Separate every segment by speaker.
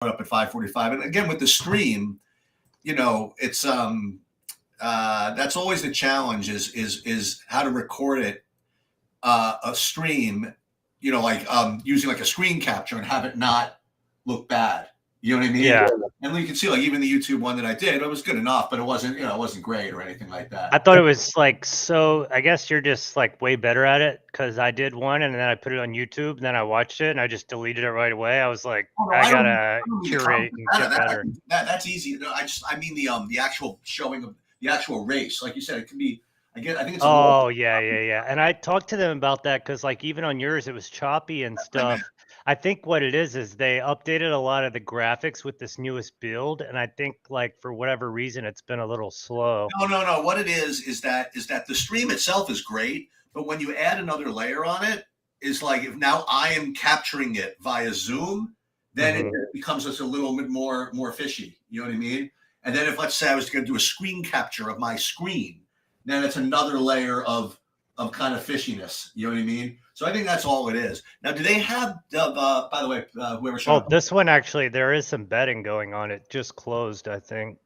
Speaker 1: up at 5:45. And again, with the stream, it's that's always the challenge is how to record it, a stream, like using like a screen capture and have it not look bad. You know what I mean?
Speaker 2: Yeah.
Speaker 1: And you can see like even the YouTube one that I did, it was good enough, but it wasn't, it wasn't great or anything like that.
Speaker 2: I thought it was like, so I guess you're just like way better at it, because I did one and then I put it on YouTube and then I watched it and I just deleted it right away. I was like, I gotta curate and get better.
Speaker 1: That's easy. I mean the actual showing of the actual race. Like you said, it can be, I think it's
Speaker 2: Yeah. And I talked to them about that because like even on yours it was choppy and stuff. I think what it is they updated a lot of the graphics with this newest build, and I think like for whatever reason it's been a little slow.
Speaker 1: No. What it is that the stream itself is great, but when you add another layer on it, is like if now I am capturing it via Zoom, then it becomes just a little bit more fishy. You know what I mean? And then if let's say I was going to do a screen capture of my screen, then it's another layer of kind of fishiness. You know what I mean? So I think that's all it is. Now, do they have, by the way, whoever showed up?
Speaker 2: This one actually, there is some betting going on. It just closed, I think.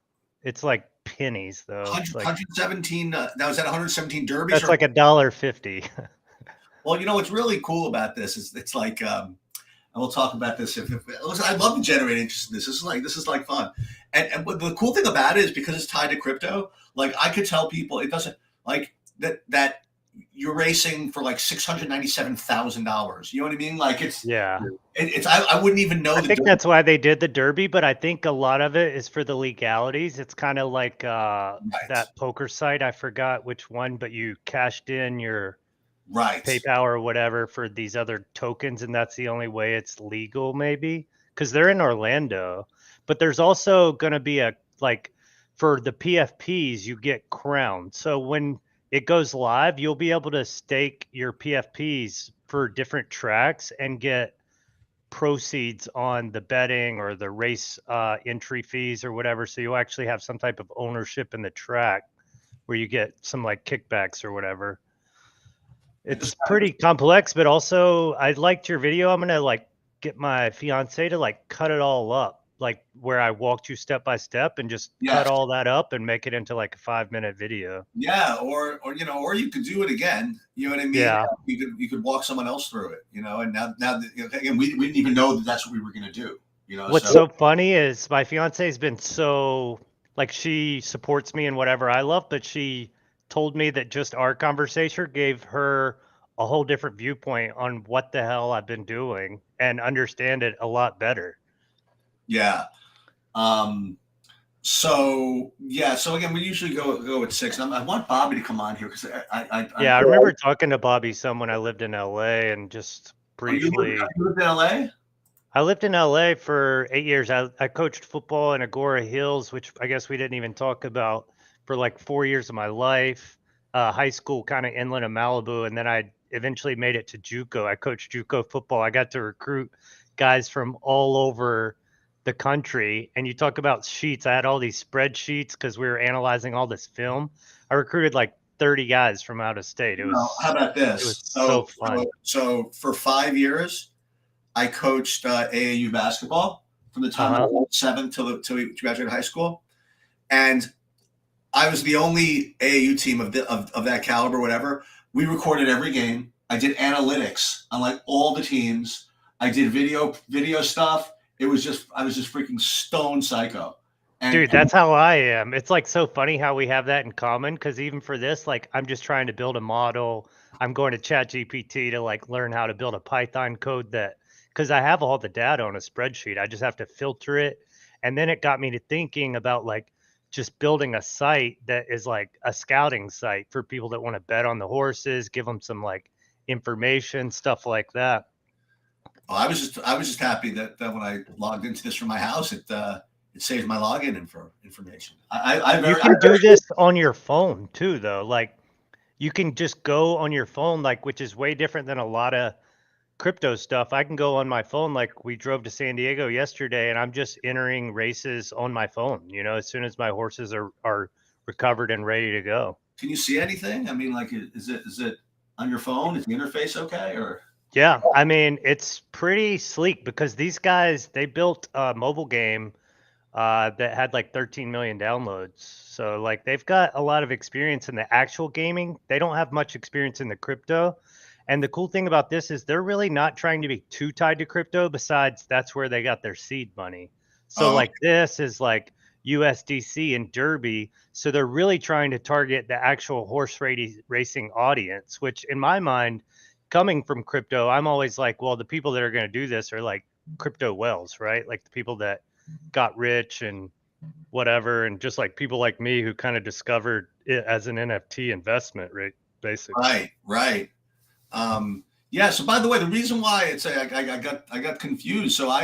Speaker 2: It's like pennies, though.
Speaker 1: 117, that was at 117 derbies?
Speaker 2: That's like $1.50.
Speaker 1: Well, what's really cool about this is it's like, and we'll talk about this. Listen, I love to generate interest in this. This is like fun. And but the cool thing about it is because it's tied to crypto, like I could tell people it doesn't like that you're racing for like $697,000. You know what I mean? Like it's I wouldn't even know.
Speaker 2: I think that's why they did the Derby, but I think a lot of it is for the legalities. It's kind of like that poker site. I forgot which one, but you cashed in your PayPal or whatever for these other tokens, and that's the only way it's legal, maybe, because they're in Orlando. But there's also going to be for the PFPs, you get crowned. So when it goes live, you'll be able to stake your PFPs for different tracks and get proceeds on the betting or the race entry fees or whatever. So you'll actually have some type of ownership in the track where you get some like kickbacks or whatever. It's pretty complex, but also I liked your video. I'm going to get my fiance to cut it all up, like where I walked you step by step and just cut all that up and make it into like a 5-minute video.
Speaker 1: Yeah. Or you could do it again. You know what I mean?
Speaker 2: Yeah.
Speaker 1: You could walk someone else through it, and now again, we didn't even know that that's what we were going to do.
Speaker 2: What's so funny is my fiance has been so she supports me in whatever I love, but she told me that just our conversation gave her a whole different viewpoint on what the hell I've been doing and understand it a lot better.
Speaker 1: Yeah. So again, we usually go at 6. I want Bobby to come on here because
Speaker 2: I remember talking to Bobby some when I lived in LA and just briefly.
Speaker 1: You lived in LA?
Speaker 2: I lived in LA for 8 years. I coached football in Agora Hills, which I guess we didn't even talk about, for like 4 years of my life. High school kind of inland of Malibu, and then I eventually made it to JUCO. I coached JUCO football. I got to recruit guys from all over the country. And you talk about sheets. I had all these spreadsheets because we were analyzing all this film. I recruited like 30 guys from out of state. It was
Speaker 1: how about this?
Speaker 2: It was so fun.
Speaker 1: So for 5 years, I coached AAU basketball from the time I was 7 till we graduated high school, and I was the only AAU team of that caliber. Whatever, we recorded every game. I did analytics on like all the teams. I did video stuff. I was just freaking stone psycho.
Speaker 2: Dude, that's how I am. It's like so funny how we have that in common, because even for this, like I'm just trying to build a model. I'm going to ChatGPT to learn how to build a Python code because I have all the data on a spreadsheet. I just have to filter it. And then it got me to thinking about just building a site that is like a scouting site for people that want to bet on the horses, give them some information, stuff like that.
Speaker 1: Oh, I was just happy that when I logged into this from my house, it saved my login information.
Speaker 2: You can do this on your phone too, though. You can just go on your phone, which is way different than a lot of crypto stuff. I can go on my phone. We drove to San Diego yesterday and I'm just entering races on my phone, as soon as my horses are recovered and ready to go.
Speaker 1: Can you see anything? I mean, is it on your phone? Is the interface okay? Or
Speaker 2: Yeah, I mean, it's pretty sleek because these guys, they built a mobile game that had like 13 million downloads. So like they've got a lot of experience in the actual gaming. They don't have much experience in the crypto. And the cool thing about this is they're really not trying to be too tied to crypto. Besides, that's where they got their seed money. So
Speaker 1: Oh,
Speaker 2: like this is like USDC and Derby. So they're really trying to target the actual racing audience, which in my mind, coming from crypto, I'm always like, well, the people that are going to do this are like crypto whales, right? Like the people that got rich and whatever, and just like people like me who kind of discovered it as an NFT investment, right? Basically.
Speaker 1: right. Yeah. So by the way, the reason why it's I got confused. So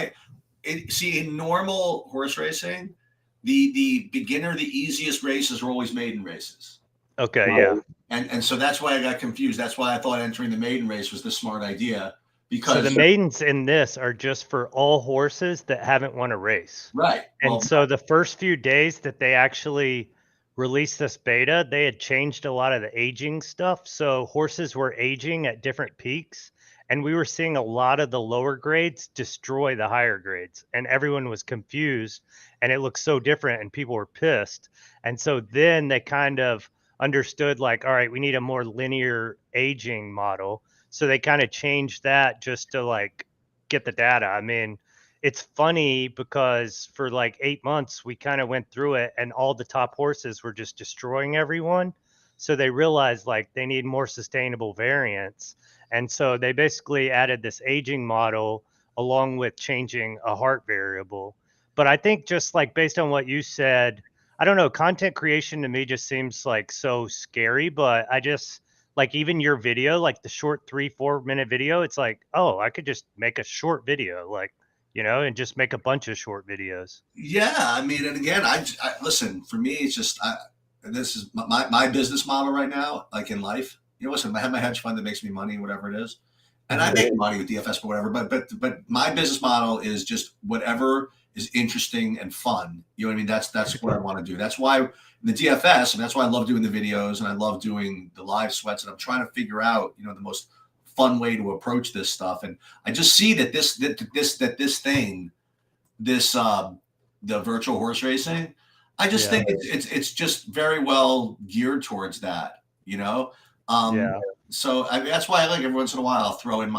Speaker 1: see in normal horse racing, the beginner, the easiest races are always maiden races.
Speaker 2: Okay, yeah.
Speaker 1: And so that's why I got confused. That's why I thought entering the maiden race was the smart idea
Speaker 2: So the
Speaker 1: because
Speaker 2: maidens in this are just for all horses that haven't won a race.
Speaker 1: right.
Speaker 2: And
Speaker 1: Well,
Speaker 2: so the first few days that they actually released this beta, they had changed a lot of the aging stuff. So horses were aging at different peaks, and we were seeing a lot of the lower grades destroy the higher grades, and everyone was confused, and it looked so different, and people were pissed. And so then they kind of understood, like, all right, we need a more linear aging model. So they kind of changed that just to like get the data. I mean, it's funny because for like 8 months we kind of went through it and all the top horses were just destroying everyone. So they realized like they need more sustainable variants. And so they basically added this aging model along with changing a heart variable. But I think just like based on what you said, I don't know, content creation to me just seems like so scary, but I just like even your video, like the short 3-4 minute video, it's like, oh, I could just make a short video, like, and just make a bunch of short videos.
Speaker 1: yeah. I mean, and again, I listen. For me, it's just this is my business model right now. Like in life, listen, I have my hedge fund that makes me money, whatever it is, and I
Speaker 2: Hmm.
Speaker 1: make money with DFS, but whatever. But my business model is just whatever is interesting and fun. You know what I mean? That's what I want to do. That's why in the DFS, and that's why I love doing the videos and I love doing the live sweats. And I'm trying to figure out, the most fun way to approach this stuff. And I just see that this thing, this the virtual horse racing, I just
Speaker 2: Yeah.
Speaker 1: think it's just very well geared towards that, um
Speaker 2: Yeah.
Speaker 1: so that's why I like every once in a while I'll throw in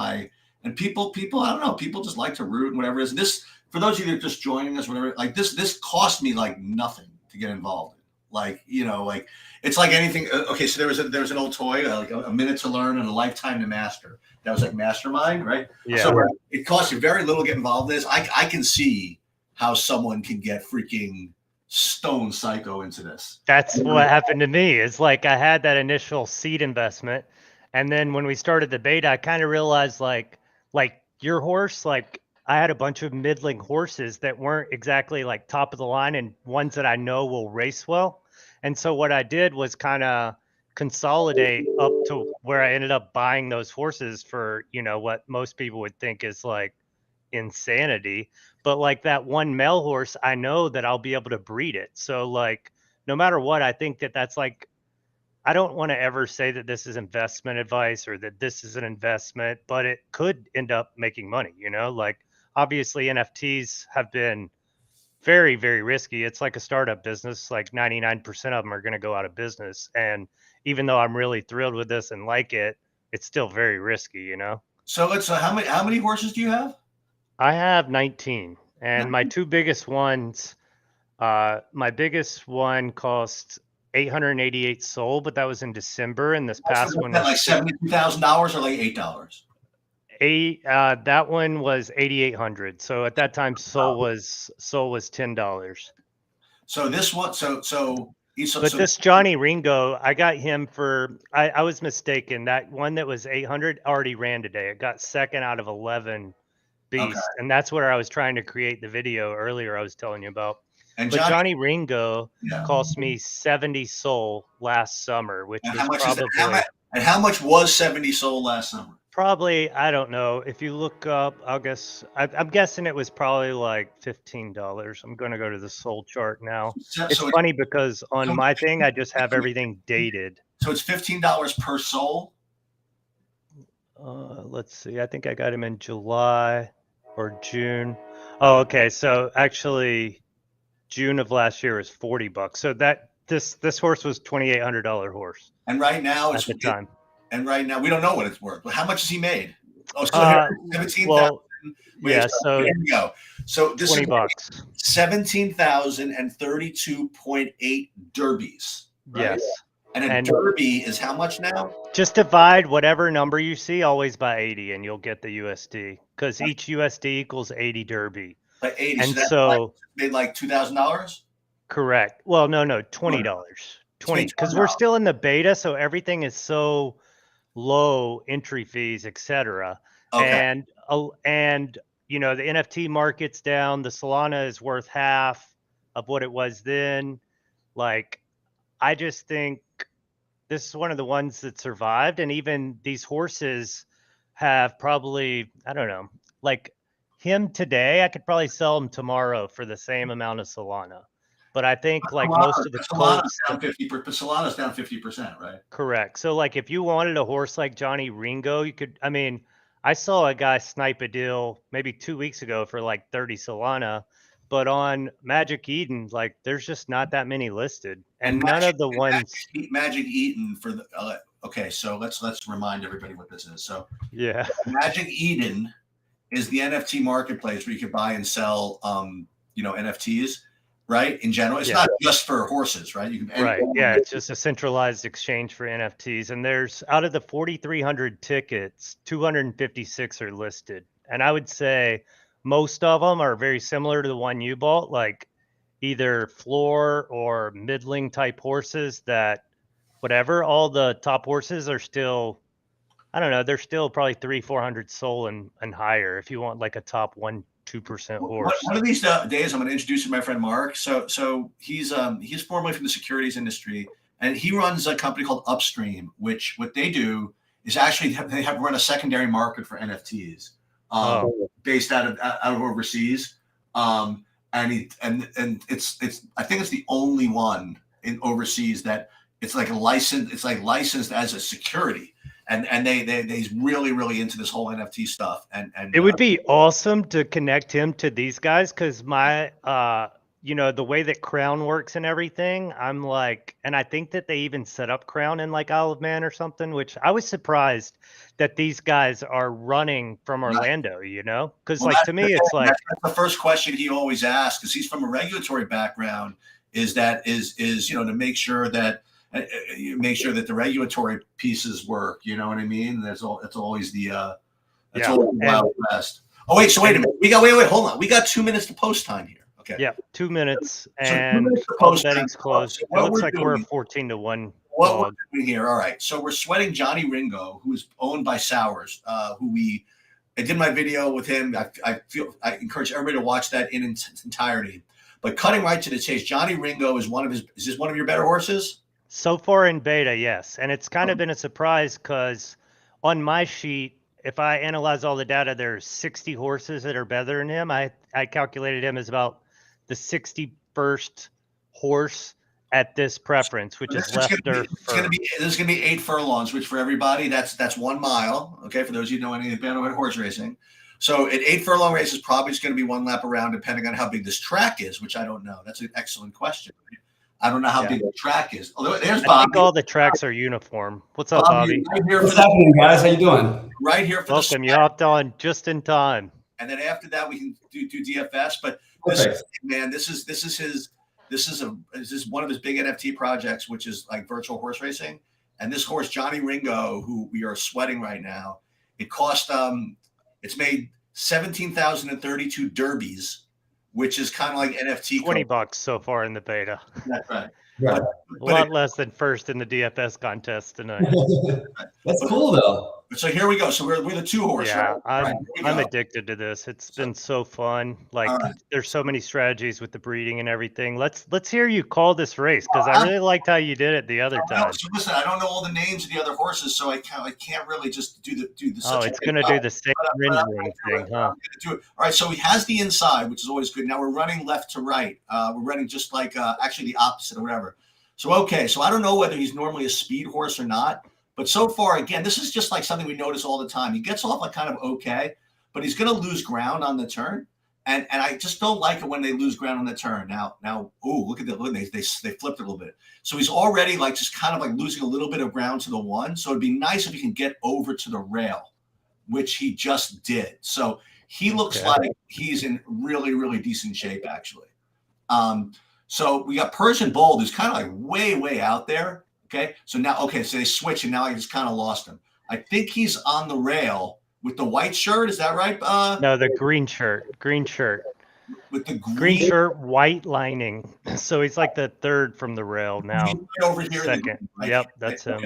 Speaker 1: and people I don't know, people just like to root and whatever it is. This, for those of you that are just joining us, whatever, like this cost me like nothing to get involved in. Like, like it's like anything. Okay, so there was an old toy, like a minute to learn and a lifetime to master. That was like Mastermind, right?
Speaker 2: Yeah.
Speaker 1: So it costs you very little to get involved in this. I can see how someone can get freaking stone psycho into this.
Speaker 2: That's what happened to me. It's like I had that initial seed investment, and then when we started the beta, I kind of realized like your horse, like I had a bunch of middling horses that weren't exactly like top of the line and ones that I know will race well. And so what I did was kind of consolidate up to where I ended up buying those horses for, what most people would think is like insanity. But like that one male horse, I know that I'll be able to breed it. So like no matter what, I think that that's like, I don't want to ever say that this is investment advice or that this is an investment, but it could end up making money, like obviously NFTs have been very, very risky. It's like a startup business. Like 99% of them are going to go out of business. And even though I'm really thrilled with this and like it, it's still very risky.
Speaker 1: So let's how many horses do you have?
Speaker 2: I have 19, and my two biggest ones, my biggest one cost 888 soul, but that was in December, and this
Speaker 1: So
Speaker 2: past
Speaker 1: what's
Speaker 2: one
Speaker 1: that,
Speaker 2: was
Speaker 1: like $72,000 or like $8?
Speaker 2: that one was 8,800. So at that time, soul was $10.
Speaker 1: So this one,
Speaker 2: But this Johnny Ringo, I got him for I was mistaken. That one that was 800 already ran today. It got second out of 11
Speaker 1: okay.
Speaker 2: beast, and that's where I was trying to create the video earlier I was telling you about.
Speaker 1: And
Speaker 2: But
Speaker 1: Johnny,
Speaker 2: Johnny Ringo
Speaker 1: yeah.
Speaker 2: cost me 70 soul last summer, which
Speaker 1: And
Speaker 2: was
Speaker 1: how much is that? How much was 70 sold last summer?
Speaker 2: probably, I don't know. If you look up, I'm guessing it was probably like $15. I'm going to go to the soul chart now.
Speaker 1: So,
Speaker 2: It's
Speaker 1: so, it,
Speaker 2: funny because on
Speaker 1: so,
Speaker 2: my thing, I just have everything dated.
Speaker 1: so it's $15 per soul.
Speaker 2: Let's see. I think I got him in July or June. Oh, okay. So actually, June of last year was $40. So this horse was $2,800 horse.
Speaker 1: And right now
Speaker 2: at the time.
Speaker 1: And right now we don't know what it's worth. But how much has he made? Oh, so here 17,000.
Speaker 2: Well, yeah. So
Speaker 1: here we go. So this
Speaker 2: $20.
Speaker 1: is 17,032.8 derbies. Right?
Speaker 2: Yes.
Speaker 1: And a derby is how much now?
Speaker 2: Just divide whatever number you see always by 80 and you'll get the USD, because each USD equals 80 derby.
Speaker 1: By 80.
Speaker 2: And
Speaker 1: so made like $2,000?
Speaker 2: Correct. Well, no, $20. 20, because we're still in the beta, so everything is so low, entry fees, etc. Okay. And you know, the NFT market's down. The Solana is worth half of what it was then. Like, I just think this is one of the ones that survived, and even these horses have probably, I don't know, like him today, I could probably sell him tomorrow for the same amount of Solana. But I think like most of the
Speaker 1: Solana's down 50%. Solana's down 50%, right?
Speaker 2: Correct. So like if you wanted a horse like Johnny Ringo, you could. I mean, I saw a guy snipe a deal maybe 2 weeks ago for like 30 Solana, but on Magic Eden, like there's just not that many listed, and none of the ones.
Speaker 1: Magic Eden for the. Okay, so let's remind everybody what this is. So
Speaker 2: yeah,
Speaker 1: Magic Eden is the NFT marketplace where you can buy and sell, NFTs. Right. In general, it's not just for horses, right? You can,
Speaker 2: right. Yeah. It's just a centralized exchange for NFTs. And there's out of the 4,300 tickets, 256 are listed. And I would say most of them are very similar to the one you bought, like either floor or middling type horses that whatever. All the top horses are still, I don't know, they're still probably 300-400 soul and higher if you want like a top 1-2% horse.
Speaker 1: One of these days, I'm going to introduce you to my friend Mark. So he's formerly from the securities industry, and he runs a company called Upstream, which what they do is actually they have run a secondary market for NFTs based out of overseas. And it's I think it's the only one in overseas that it's like licensed as a security. And they's really into this whole NFT stuff. And
Speaker 2: it would be awesome to connect him to these guys, because my the way that Crown works and everything, I'm like, and I think that they even set up Crown in like Isle of Man or something, which I was surprised that these guys are running from Orlando, because to me it's like
Speaker 1: that's the first question he always asks, because he's from a regulatory background, is to make sure that the regulatory pieces work. You know what I mean? It's always the Wild West. Oh wait, so wait a minute. We got hold on. We got 2 minutes to post time here. Okay.
Speaker 2: Yeah, 2 minutes, and betting's closed. It looks like we're 14-1.
Speaker 1: What we're doing here? All right. So we're sweating Johnny Ringo, who is owned by Sowers, I did my video with him. I encourage everybody to watch that in its entirety. But cutting right to the chase, Johnny Ringo is this one of your better horses?
Speaker 2: So far in beta, yes. And it's kind of been a surprise because on my sheet, if I analyze all the data, there's 60 horses that are better than him. I calculated him as about the 61st horse at this preference, which is left or
Speaker 1: This is going to be 8 furlongs, which for everybody, that's 1 mile. Okay, for those of you who know anything about horse racing. So at 8 furlong races, probably it's going to be 1 lap around, depending on how big this track is, which I don't know. That's an excellent question. I don't know how big the track is. Although there's Bobby.
Speaker 2: I think all the tracks are uniform. What's up, Bobby?
Speaker 3: What's happening, guys? How you doing?
Speaker 1: Right here for
Speaker 2: welcome. You hopped on just in time.
Speaker 1: And then after that, we can do DFS. But this is one of his big NFT projects, which is like virtual horse racing. And this horse, Johnny Ringo, who we are sweating right now, it cost it's made 17,032 derbies, which is kind of like NFT.
Speaker 2: $20 so far in the beta.
Speaker 1: That's right.
Speaker 3: Right.
Speaker 2: A lot less than first in the DFS contest tonight.
Speaker 3: That's cool though.
Speaker 1: So here we go. So we're the 2 horse.
Speaker 2: Yeah, right? I'm addicted to this. It's been so fun. Like there's so many strategies with the breeding and everything. Let's hear you call this race, because I really liked how you did it the other time.
Speaker 1: So listen, I don't know all the names of the other horses, so I can't really just do the.
Speaker 2: Oh, it's gonna do the same rendering thing, huh?
Speaker 1: Do it. All right. So he has the inside, which is always good. Now we're running left to right. We're running just like actually the opposite or whatever. So okay. So I don't know whether he's normally a speed horse or not. But so far, again, this is just like something we notice all the time. He gets off like kind of okay, but he's going to lose ground on the turn. And I just don't like it when they lose ground on the turn. Now, ooh, look at the look, they flipped it a little bit. So he's already like just kind of like losing a little bit of ground to the one. So it'd be nice if he can get over to the rail, which he just did. So he looks like he's in really, really decent shape, actually. So we got Persian Bold, who's kind of like way, way out there. Okay. So now, so they switch, and now I just kind of lost him. I think he's on the rail with the white shirt. Is that right?
Speaker 2: No, the green shirt.
Speaker 1: With the
Speaker 2: green shirt, white lining. So he's like the third from the rail now.
Speaker 1: He's right over here.
Speaker 2: Second. Yep, that's him.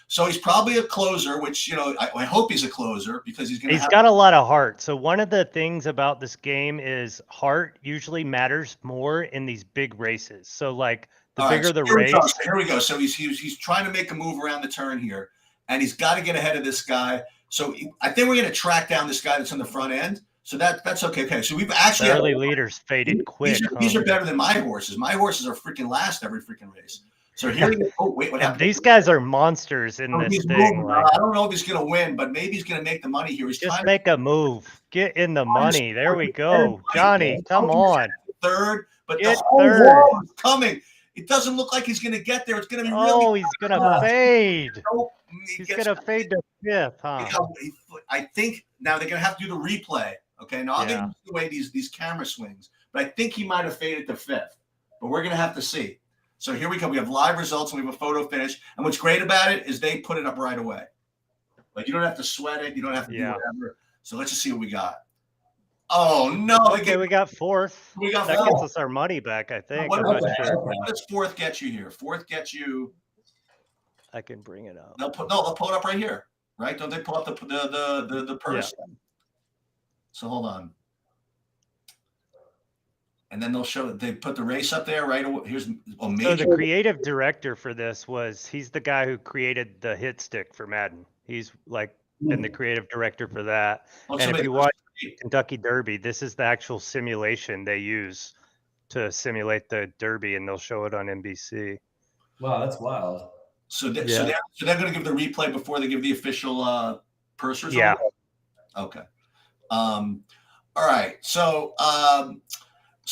Speaker 1: So he's probably a closer, which, I hope he's a closer because he's
Speaker 2: got a lot of heart. So one of the things about this game is heart usually matters more in these big races. So like the bigger the race.
Speaker 1: Here we go. So he's trying to make a move around the turn here, and he's got to get ahead of this guy. So I think we're going to track down this guy that's on the front end. So that's okay. Okay. So we've actually
Speaker 2: early leaders faded quick.
Speaker 1: These are better than my horses. My horses are freaking last every freaking race. So here we go. Oh, wait, what happened?
Speaker 2: These guys are monsters in this thing.
Speaker 1: I don't know if he's going to win, but maybe he's going to make the money here. He's
Speaker 2: just make a move. Get in the money. There we go. Johnny, come on.
Speaker 1: Third, but
Speaker 2: get
Speaker 1: the whole
Speaker 2: third.
Speaker 1: wall is coming. It doesn't look like he's going to get there. It's going to be really.
Speaker 2: Oh, he's going to fade.
Speaker 1: Nope.
Speaker 2: He's going to fade to fifth, huh?
Speaker 1: I think now they're going to have to do the replay. Okay, now I'm going to the way these camera swings, but I think he might have faded to fifth. But we're going to have to see. So here we go. We have live results and we have a photo finish. And what's great about it is they put it up right away. Like you don't have to sweat it. You don't have to do whatever. So let's just see what we got. Oh no!
Speaker 2: Okay, we got fourth.
Speaker 1: That
Speaker 2: gets us our money back, I think.
Speaker 1: What does fourth get you here? Fourth gets you.
Speaker 2: I can bring it up.
Speaker 1: They'll pull it up right here, right? Don't they pull up the purse? Yeah. So hold on. And then they put the race up there, right? Here's
Speaker 2: So the creative director for this he's the guy who created the hit stick for Madden. He's like been the creative director for that. And if you watch Kentucky Derby, this is the actual simulation they use to simulate the Derby, and they'll show it on NBC.
Speaker 3: Wow, that's wild.
Speaker 1: So they're going to give the replay before they give the official purse result?
Speaker 2: Yeah.
Speaker 1: Okay. All right. So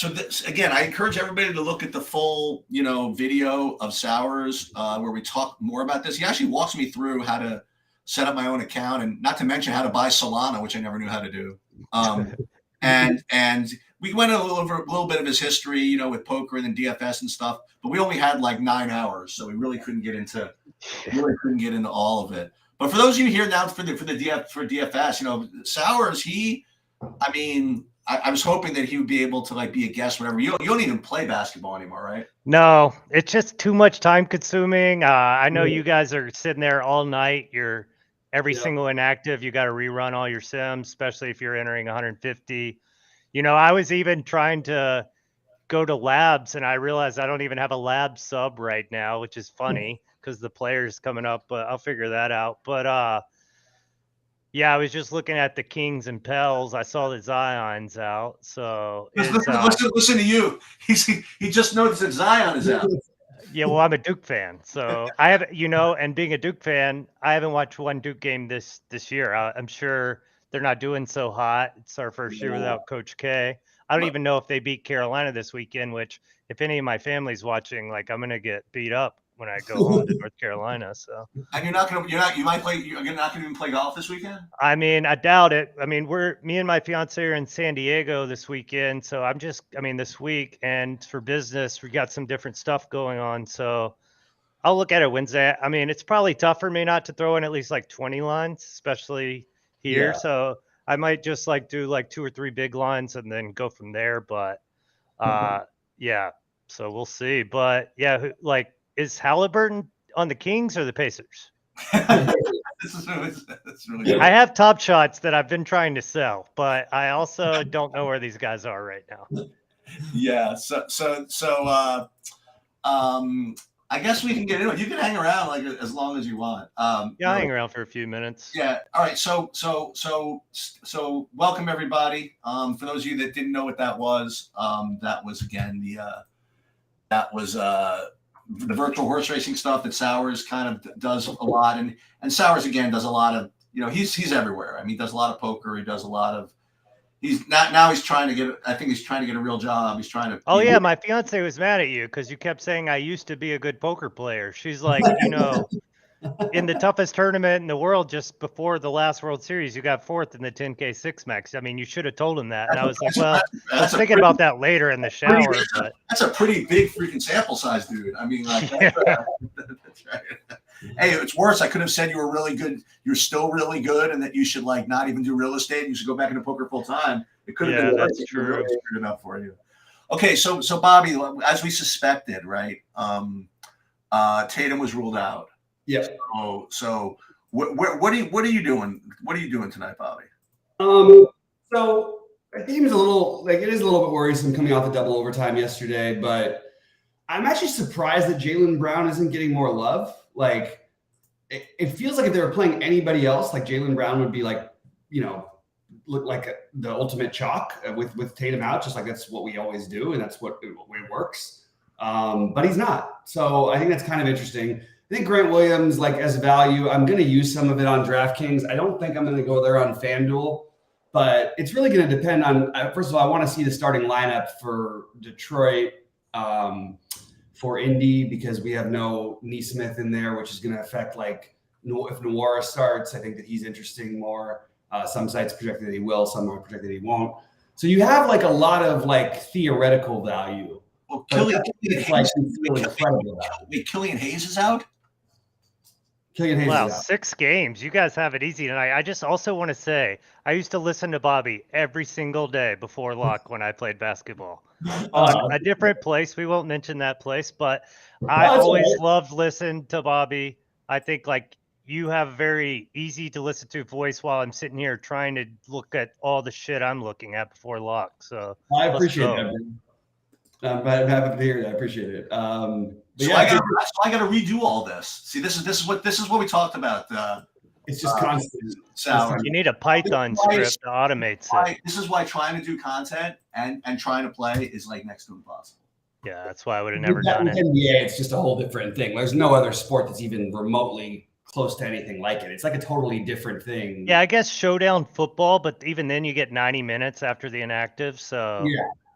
Speaker 1: this, again, I encourage everybody to look at the full, video of Sowers where we talk more about this. He actually walks me through how to set up my own account, and not to mention how to buy Solana, which I never knew how to do. And we went over a little bit of his history, with poker and then DFS and stuff, but we only had like 9 hours, so we really couldn't get into all of it. But for those of you here now for DFS, Sowers, I was hoping that he would be able to like be a guest, whatever. You don't even play basketball anymore, right?
Speaker 2: No, it's just too much time consuming. I know you guys are sitting there all night. You're every single inactive. You got to rerun all your sims, especially if you're entering 150. I was even trying to go to labs, and I realized I don't even have a lab sub right now, which is funny because the player's coming up, but I'll figure that out. But I was just looking at the Kings and Pels. I saw the Zion's out. So
Speaker 1: listen to you. He just noticed that Zion is out.
Speaker 2: Yeah, well, I'm a Duke fan, so I have, and being a Duke fan, I haven't watched one Duke game this year. I'm sure they're not doing so hot. It's our first year without Coach K. I don't even know if they beat Carolina this weekend, which if any of my family's watching, like I'm going to get beat up when I go home to North Carolina. So. And
Speaker 1: you're not going to even play golf this weekend?
Speaker 2: I mean, I doubt it. I mean, me and my fiance are in San Diego this weekend. So this week, and for business, we got some different stuff going on. So I'll look at it Wednesday. I mean, it's probably tough for me not to throw in at least like 20 lines, especially here. Yeah. So I might just like do like 2 or 3 big lines and then go from there. But so we'll see. But is Halliburton on the Kings or the Pacers?
Speaker 1: That's really good.
Speaker 2: I have top shots that I've been trying to sell, but I also don't know where these guys are right now.
Speaker 1: Yeah. So I guess we can get into it. You can hang around like as long as you want.
Speaker 2: I'll hang around for a few minutes.
Speaker 1: Yeah. All right. So welcome everybody. For those of you that didn't know what that was again the virtual horse racing stuff that Sowers kind of does a lot, and Sowers again does a lot of, he's everywhere. I mean, he does a lot of poker. He does a lot of. He's not now. He's trying to get. I think he's trying to get a real job. He's trying to.
Speaker 2: Oh yeah, my fiance was mad at you because you kept saying I used to be a good poker player. She's like, in the toughest tournament in the world just before the last World Series, you got 4th in the 10K 6 max. I mean, you should have told him that. And I was like, well, I was thinking about that later in the shower. But
Speaker 1: that's a pretty big freaking sample size, dude. I mean, like, that's right. Hey, it's worse. I could have said you were really good. You're still really good, and that you should like not even do real estate. You should go back into poker full time. It could have been worse.
Speaker 2: That's true.
Speaker 1: Really screwed it up for you. Okay, so Bobby, as we suspected, right? Tatum was ruled out.
Speaker 3: Yeah.
Speaker 1: So what are you doing? What are you doing tonight, Bobby?
Speaker 3: So I think it is a little bit worrisome coming off the double overtime yesterday, but I'm actually surprised that Jaylen Brown isn't getting more love. Like it feels like if they were playing anybody else, like Jaylen Brown would be like, look like the ultimate chalk with Tatum out, just like that's what we always do, and that's what it works. But he's not. So I think that's kind of interesting. I think Grant Williams, like as value, I'm going to use some of it on DraftKings. I don't think I'm going to go there on FanDuel, but it's really going to depend on, first of all, I want to see the starting lineup for Detroit, for Indy, because we have no Neesmith in there, which is going to affect like if Noir starts. I think that he's interesting more. Some sites project that he will, some are project that he won't. So you have like a lot of like theoretical value.
Speaker 1: Well, Killian Hayes is out.
Speaker 3: Killian Hayes
Speaker 2: wow,
Speaker 3: is out.
Speaker 2: 6 games. You guys have it easy tonight. I just also want to say I used to listen to Bobby every single day before lock when I played basketball. On a different place. We won't mention that place, but I always loved listening to Bobby. I think like you have a very easy to listen to voice while I'm sitting here trying to look at all the shit I'm looking at before lock. So
Speaker 3: I appreciate that. I'm happy to hear that. I appreciate it.
Speaker 1: So I got to redo all this. See, this is what we talked about.
Speaker 3: It's just constant.
Speaker 2: You need a Python script to automate it.
Speaker 1: This is why trying to do content and trying to play is like next to impossible.
Speaker 2: Yeah, that's why I would have never done it.
Speaker 3: NBA, it's just a whole different thing. There's no other sport that's even remotely close to anything like it. It's like a totally different thing.
Speaker 2: Yeah, I guess showdown football, but even then you get 90 minutes after the inactive, so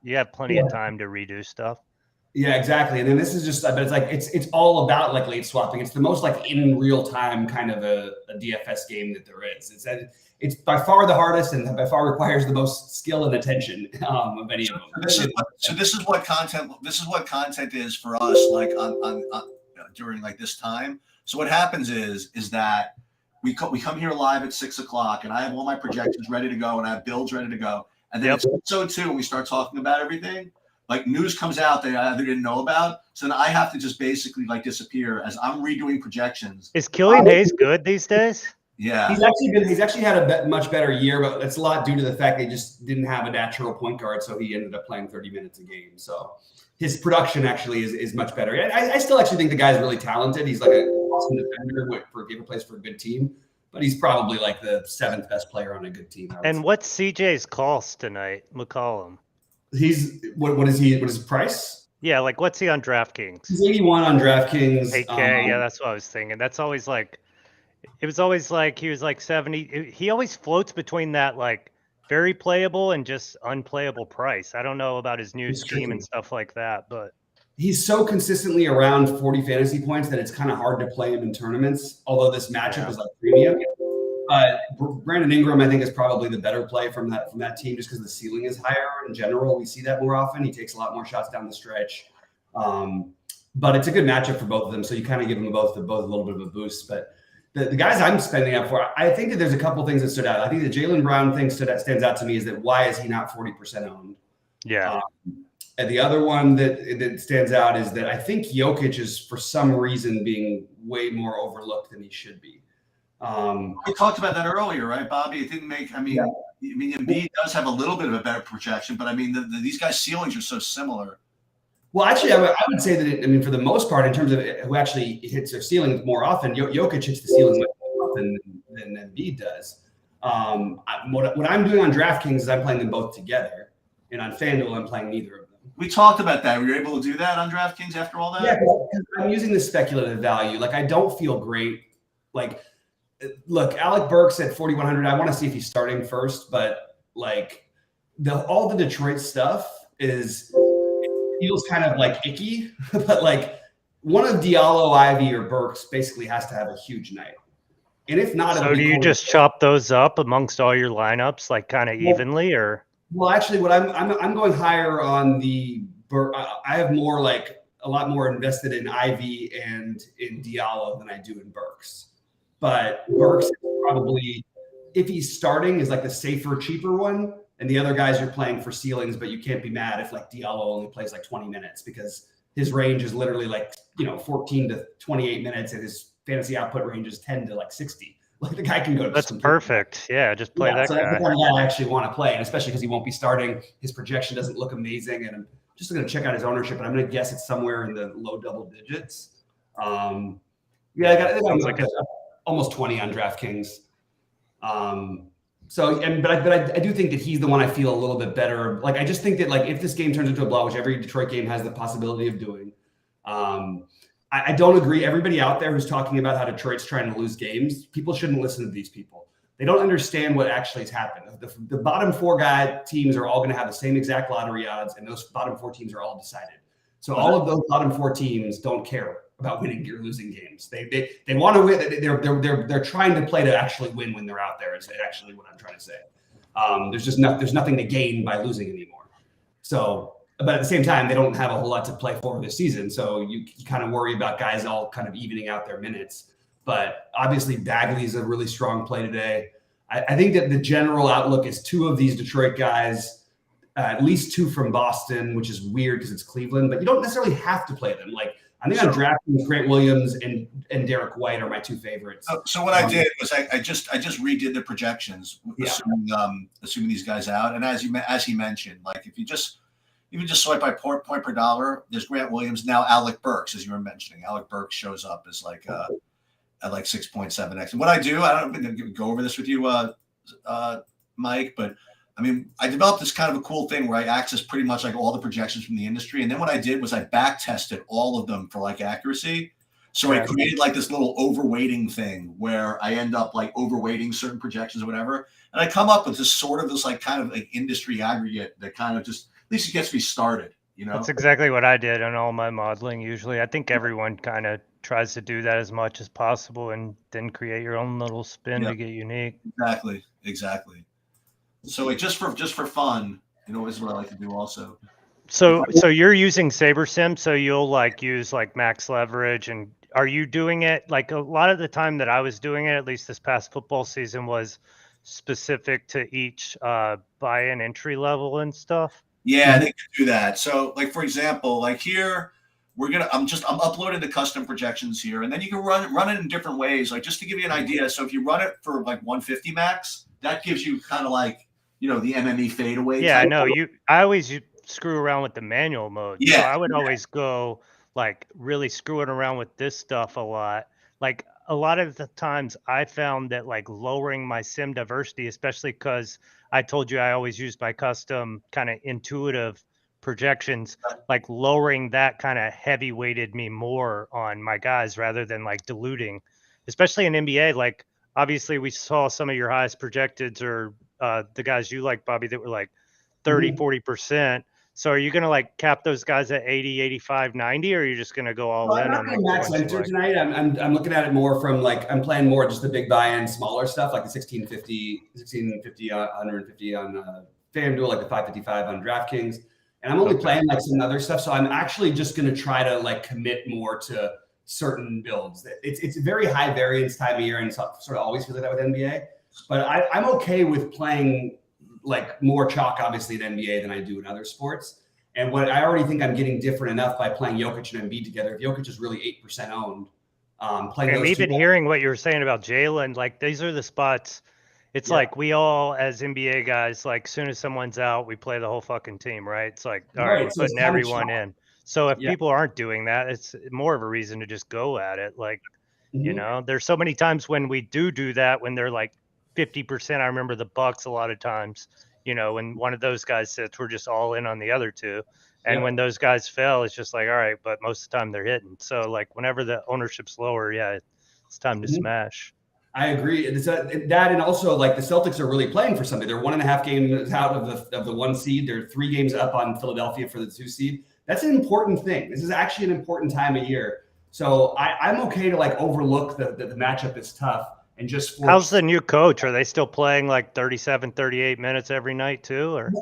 Speaker 2: you have plenty of time to redo stuff.
Speaker 3: Yeah, exactly. And then this is just, but it's like it's all about like late swapping. It's the most like in real time kind of a DFS game that there is. It's by far the hardest and by far requires the most skill and attention of any of them.
Speaker 1: So this is what content is for us, like on during like this time. So what happens is that we come here live at 6:00, and I have all my projections ready to go, and I have builds ready to go, and then it's episode 2, and we start talking about everything. Like news comes out that I either didn't know about, so then I have to just basically like disappear as I'm redoing projections.
Speaker 2: Is Killian Hayes good these days?
Speaker 1: Yeah,
Speaker 3: he's actually had a much better year, but it's a lot due to the fact they just didn't have a natural point guard, so he ended up playing 30 minutes a game. So his production actually is much better. I still actually think the guy's really talented. He's like an awesome defender if he ever plays for a good team, but he's probably like the 7th best player on a good team.
Speaker 2: And what's CJ's cost tonight, McCollum?
Speaker 3: He's what is his price?
Speaker 2: Yeah, like what's he on DraftKings?
Speaker 3: He's 81 on DraftKings.
Speaker 2: 8K, yeah, that's what I was thinking. That's always like, it was always like he was like 70. He always floats between that like very playable and just unplayable price. I don't know about his new scheme and stuff like that, but
Speaker 3: he's so consistently around 40 fantasy points that it's kind of hard to play him in tournaments. Although this matchup is like premium. Brandon Ingram, I think, is probably the better play from that team just because the ceiling is higher. In general, we see that more often. He takes a lot more shots down the stretch. But it's a good matchup for both of them. So you kind of give them both a little bit of a boost. But the guys I'm spending up for, I think that there's a couple things that stood out. I think the Jaylen Brown thing stands out to me is that why is he not 40% owned?
Speaker 2: Yeah.
Speaker 3: And the other one that stands out is that I think Jokic is for some reason being way more overlooked than he should be.
Speaker 1: We talked about that earlier, right, Bobby? It didn't make. Embiid does have a little bit of a better projection, but I mean, these guys' ceilings are so similar.
Speaker 3: Well, actually, I would say that for the most part, in terms of who actually hits their ceiling more often, Jokic hits the ceiling more often than Embiid does. What I'm doing on DraftKings is I'm playing them both together, and on FanDuel, I'm playing neither of them.
Speaker 1: We talked about that. Were you able to do that on DraftKings after all that?
Speaker 3: Yeah, because I'm using the speculative value. Like, I don't feel great. Like, look, Alec Burks at 4,100. I want to see if he's starting first, but like all the Detroit stuff feels kind of like icky. But like one of Diallo, Ivy, or Burks basically has to have a huge night. And if not,
Speaker 2: so do you just chop those up amongst all your lineups, like kind of evenly, or?
Speaker 3: Well, actually, what I'm going higher on the. I have more like a lot more invested in Ivy and in Diallo than I do in Burks. But Burks is probably, if he's starting, is like the safer, cheaper one, and the other guys you're playing for ceilings. But you can't be mad if like Diallo only plays like 20 minutes because his range is literally like 14 to 28 minutes, and his fantasy output range is 10 to like 60. Like the guy can go.
Speaker 2: That's perfect. Yeah, just play that guy.
Speaker 3: That's the kind of guy I actually want to play, and especially because he won't be starting. His projection doesn't look amazing, and I'm just going to check out his ownership, and I'm going to guess it's somewhere in the low double digits. I got like almost 20 on DraftKings. But I do think that he's the one I feel a little bit better. Like, I just think that like if this game turns into a blowout, which every Detroit game has the possibility of doing, I don't agree. Everybody out there who's talking about how Detroit's trying to lose games, people shouldn't listen to these people. They don't understand what actually has happened. The bottom four teams are all going to have the same exact lottery odds, and those bottom four teams are all decided. So all of those bottom four teams don't care about winning or losing games. They want to win. They're trying to play to actually win when they're out there. Is actually what I'm trying to say. There's nothing to gain by losing anymore. So. But at the same time, they don't have a whole lot to play for this season. So you kind of worry about guys all kind of evening out their minutes. But obviously, Bagley's a really strong play today. I think that the general outlook is two of these Detroit guys, at least two from Boston, which is weird because it's Cleveland. But you don't necessarily have to play them. Like, I think I'm drafting Grant Williams and Derek White are my two favorites.
Speaker 1: So what I did was I just redid the projections, assuming these guys out. And as he mentioned, like if you just swipe by point per dollar, there's Grant Williams. Now Alec Burks, as you were mentioning. Alec Burks shows up as like at like 6.7x. And what I do, I don't go over this with you, Mike, but I mean, I developed this kind of a cool thing where I access pretty much like all the projections from the industry. And then what I did was I back tested all of them for like accuracy. So I created like this little overweighting thing where I end up like overweighting certain projections or whatever. And I come up with this like kind of like industry aggregate that kind of just, at least it gets me started,
Speaker 2: That's exactly what I did on all my modeling. Usually, I think everyone kind of tries to do that as much as possible, and then create your own little spin to get unique.
Speaker 1: Exactly. So like just for fun, is what I like to do also.
Speaker 2: So you're using SaberSim, so you'll like use like max leverage, and are you doing it like a lot of the time that I was doing it, at least this past football season, was specific to each buy-in entry level and stuff?
Speaker 1: Yeah, they could do that. So, like for example, like here, I'm uploading the custom projections here, and then you can run it in different ways. Like just to give you an idea, so if you run it for like 150 max, that gives you kind of like the MME fadeaway.
Speaker 2: Yeah, I know. I always screw around with the manual mode. Yeah, so I would always go like really screwing around with this stuff a lot. Like a lot of the times I found that like lowering my sim diversity, especially because I told you I always use my custom kind of intuitive projections, like lowering that kind of heavy weighted me more on my guys rather than like diluting, especially in NBA. Like obviously we saw some of your highest projecteds or the guys you like, Bobby, that were like 30, 40%. So are you going to like cap those guys at 80, 85, 90, or are you just going to go all in on
Speaker 3: max enter tonight? I'm looking at it more from like, I'm playing more just the big buy-in, smaller stuff, like the 1650, 150 on FanDuel, like the 555 on DraftKings. And I'm only playing like some other stuff. So I'm actually just going to try to like commit more to certain builds. It's a very high variance time of year, and sort of always feels like that with NBA. But I'm okay with playing like more chalk, obviously, in NBA than I do in other sports. And what I already think I'm getting different enough by playing Jokic and Embiid together. If Jokic is really 8% owned, playing
Speaker 2: those even hearing what you were saying about Jalen, like these are the spots. It's like we all, as NBA guys, like soon as someone's out, we play the whole fucking team, right? It's like, all right, we're putting everyone in. So if people aren't doing that, it's more of a reason to just go at it. Like, there's so many times when we do that, when they're like 50%. I remember the Bucks a lot of times, when one of those guys sits, we're just all in on the other two. And when those guys fail, it's just like, all right, but most of the time they're hitting. So like whenever the ownership's lower, it's time to smash.
Speaker 3: I agree. That and also like the Celtics are really playing for something. They're 1.5 games out of the 1 seed. They're 3 games up on Philadelphia for the 2 seed. That's an important thing. This is actually an important time of year. So I'm okay to like overlook the matchup that's tough and just force.
Speaker 2: How's the new coach? Are they still playing like 37, 38 minutes every night too? Or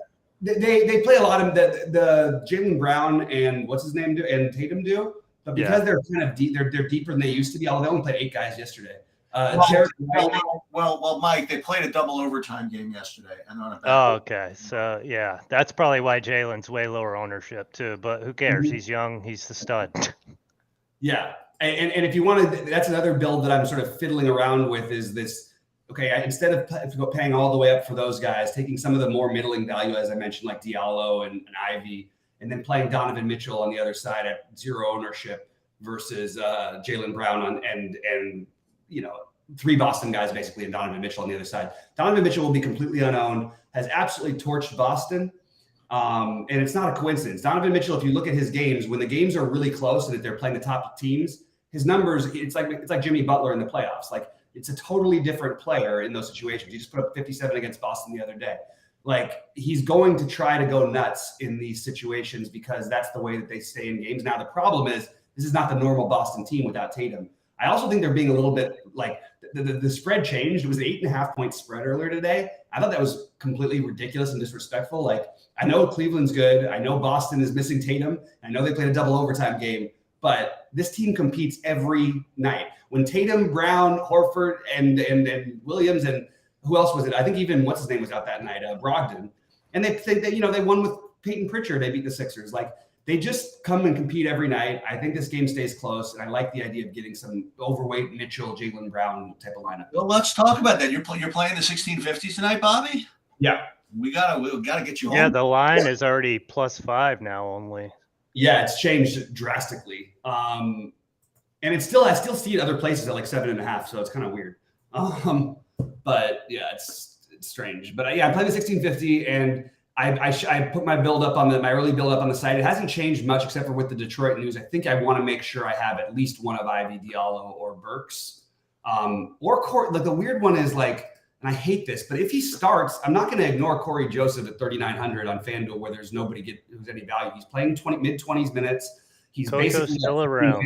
Speaker 3: they play a lot of the Jaylen Brown and what's his name do and Tatum do, but because they're kind of deep, they're deeper than they used to be. Although they only played 8 guys yesterday.
Speaker 1: Well, Mike, they played a double overtime game yesterday.
Speaker 2: Okay. So yeah, that's probably why Jalen's way lower ownership too. But who cares? He's young. He's the stud.
Speaker 3: Yeah, and if you want to, that's another build that I'm sort of fiddling around with. Is this okay? Instead of paying all the way up for those guys, taking some of the more middling value, as I mentioned, like Diallo and Ivy, and then playing Donovan Mitchell on the other side at 0 ownership versus Jaylen Brown and 3 Boston guys basically, and Donovan Mitchell on the other side. Donovan Mitchell will be completely unowned, has absolutely torched Boston. And it's not a coincidence. Donovan Mitchell, if you look at his games, when the games are really close and if they're playing the top teams, his numbers, it's like Jimmy Butler in the playoffs. Like it's a totally different player in those situations. He just put up 57 against Boston the other day. Like he's going to try to go nuts in these situations because that's the way that they stay in games. Now, the problem is this is not the normal Boston team without Tatum. I also think they're being a little bit like the spread changed. It was an 8.5-point spread earlier today. I thought that was completely ridiculous and disrespectful. Like I know Cleveland's good. I know Boston is missing Tatum. I know they played a double overtime game, but this team competes every night. When Tatum, Brown, Horford, and Williams, and who else was it? I think even what's his name was out that night, Brogdon. And they think that, they won with Peyton Pritchard. They beat the Sixers. Like they just come and compete every night. I think this game stays close, and I like the idea of getting some overweight Mitchell, Jaylen Brown type of lineup.
Speaker 1: Well, let's talk about that. You're playing the 1650s tonight, Bobby?
Speaker 3: Yeah.
Speaker 1: We gotta get you home.
Speaker 2: Yeah, the line is already +5 now only.
Speaker 3: Yeah, it's changed drastically. And I still see it other places at like 7.5, so it's kind of weird. But yeah, it's strange. But yeah, I play the 1650, and I put my build up on my early build up on the site. It hasn't changed much except for with the Detroit news. I think I want to make sure I have at least one of Ivy, Diallo, or Burks, or Court. Like the weird one is like, and I hate this, but if he starts, I'm not going to ignore Corey Joseph at 3,900 on FanDuel where there's nobody who's any value. He's playing mid-20s minutes. He's basically
Speaker 2: still around.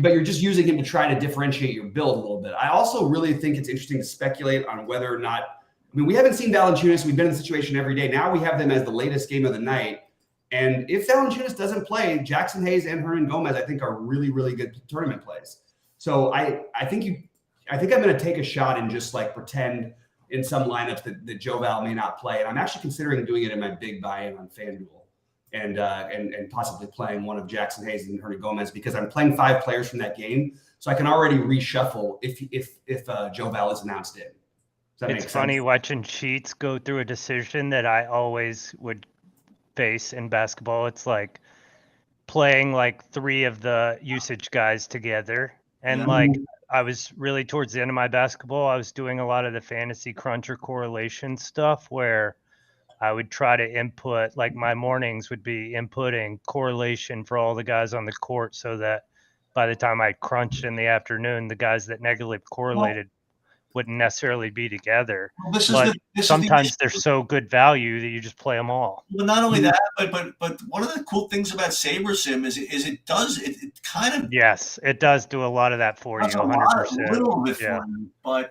Speaker 3: But you're just using him to try to differentiate your build a little bit. I also really think it's interesting to speculate on whether or not. I mean, we haven't seen Valanciunas. We've been in the situation every day. Now we have them as the latest game of the night. And if Valanciunas doesn't play, Jackson Hayes and Hernan Gomez, I think, are really, really good tournament plays. So I think I'm going to take a shot and just like pretend in some lineups that Joe Val may not play. And I'm actually considering doing it in my big buy-in on FanDuel and possibly playing one of Jackson Hayes and Hernan Gomez because I'm playing 5 players from that game. So I can already reshuffle if Joe Val is announced in.
Speaker 2: It's funny watching Sheets go through a decision that I always would face in basketball. It's like playing like 3 of the usage guys together. And like I was really towards the end of my basketball, I was doing a lot of the fantasy cruncher correlation stuff where I would try to input, like my mornings would be inputting correlation for all the guys on the court so that by the time I crunched in the afternoon, the guys that negatively correlated wouldn't necessarily be down. Sometimes they're so good value that you just play them all.
Speaker 1: Well, not only that, but one of the cool things about SaberSim is it kind of
Speaker 2: it does do a lot of that for you. 100%.
Speaker 1: A little bit for you, but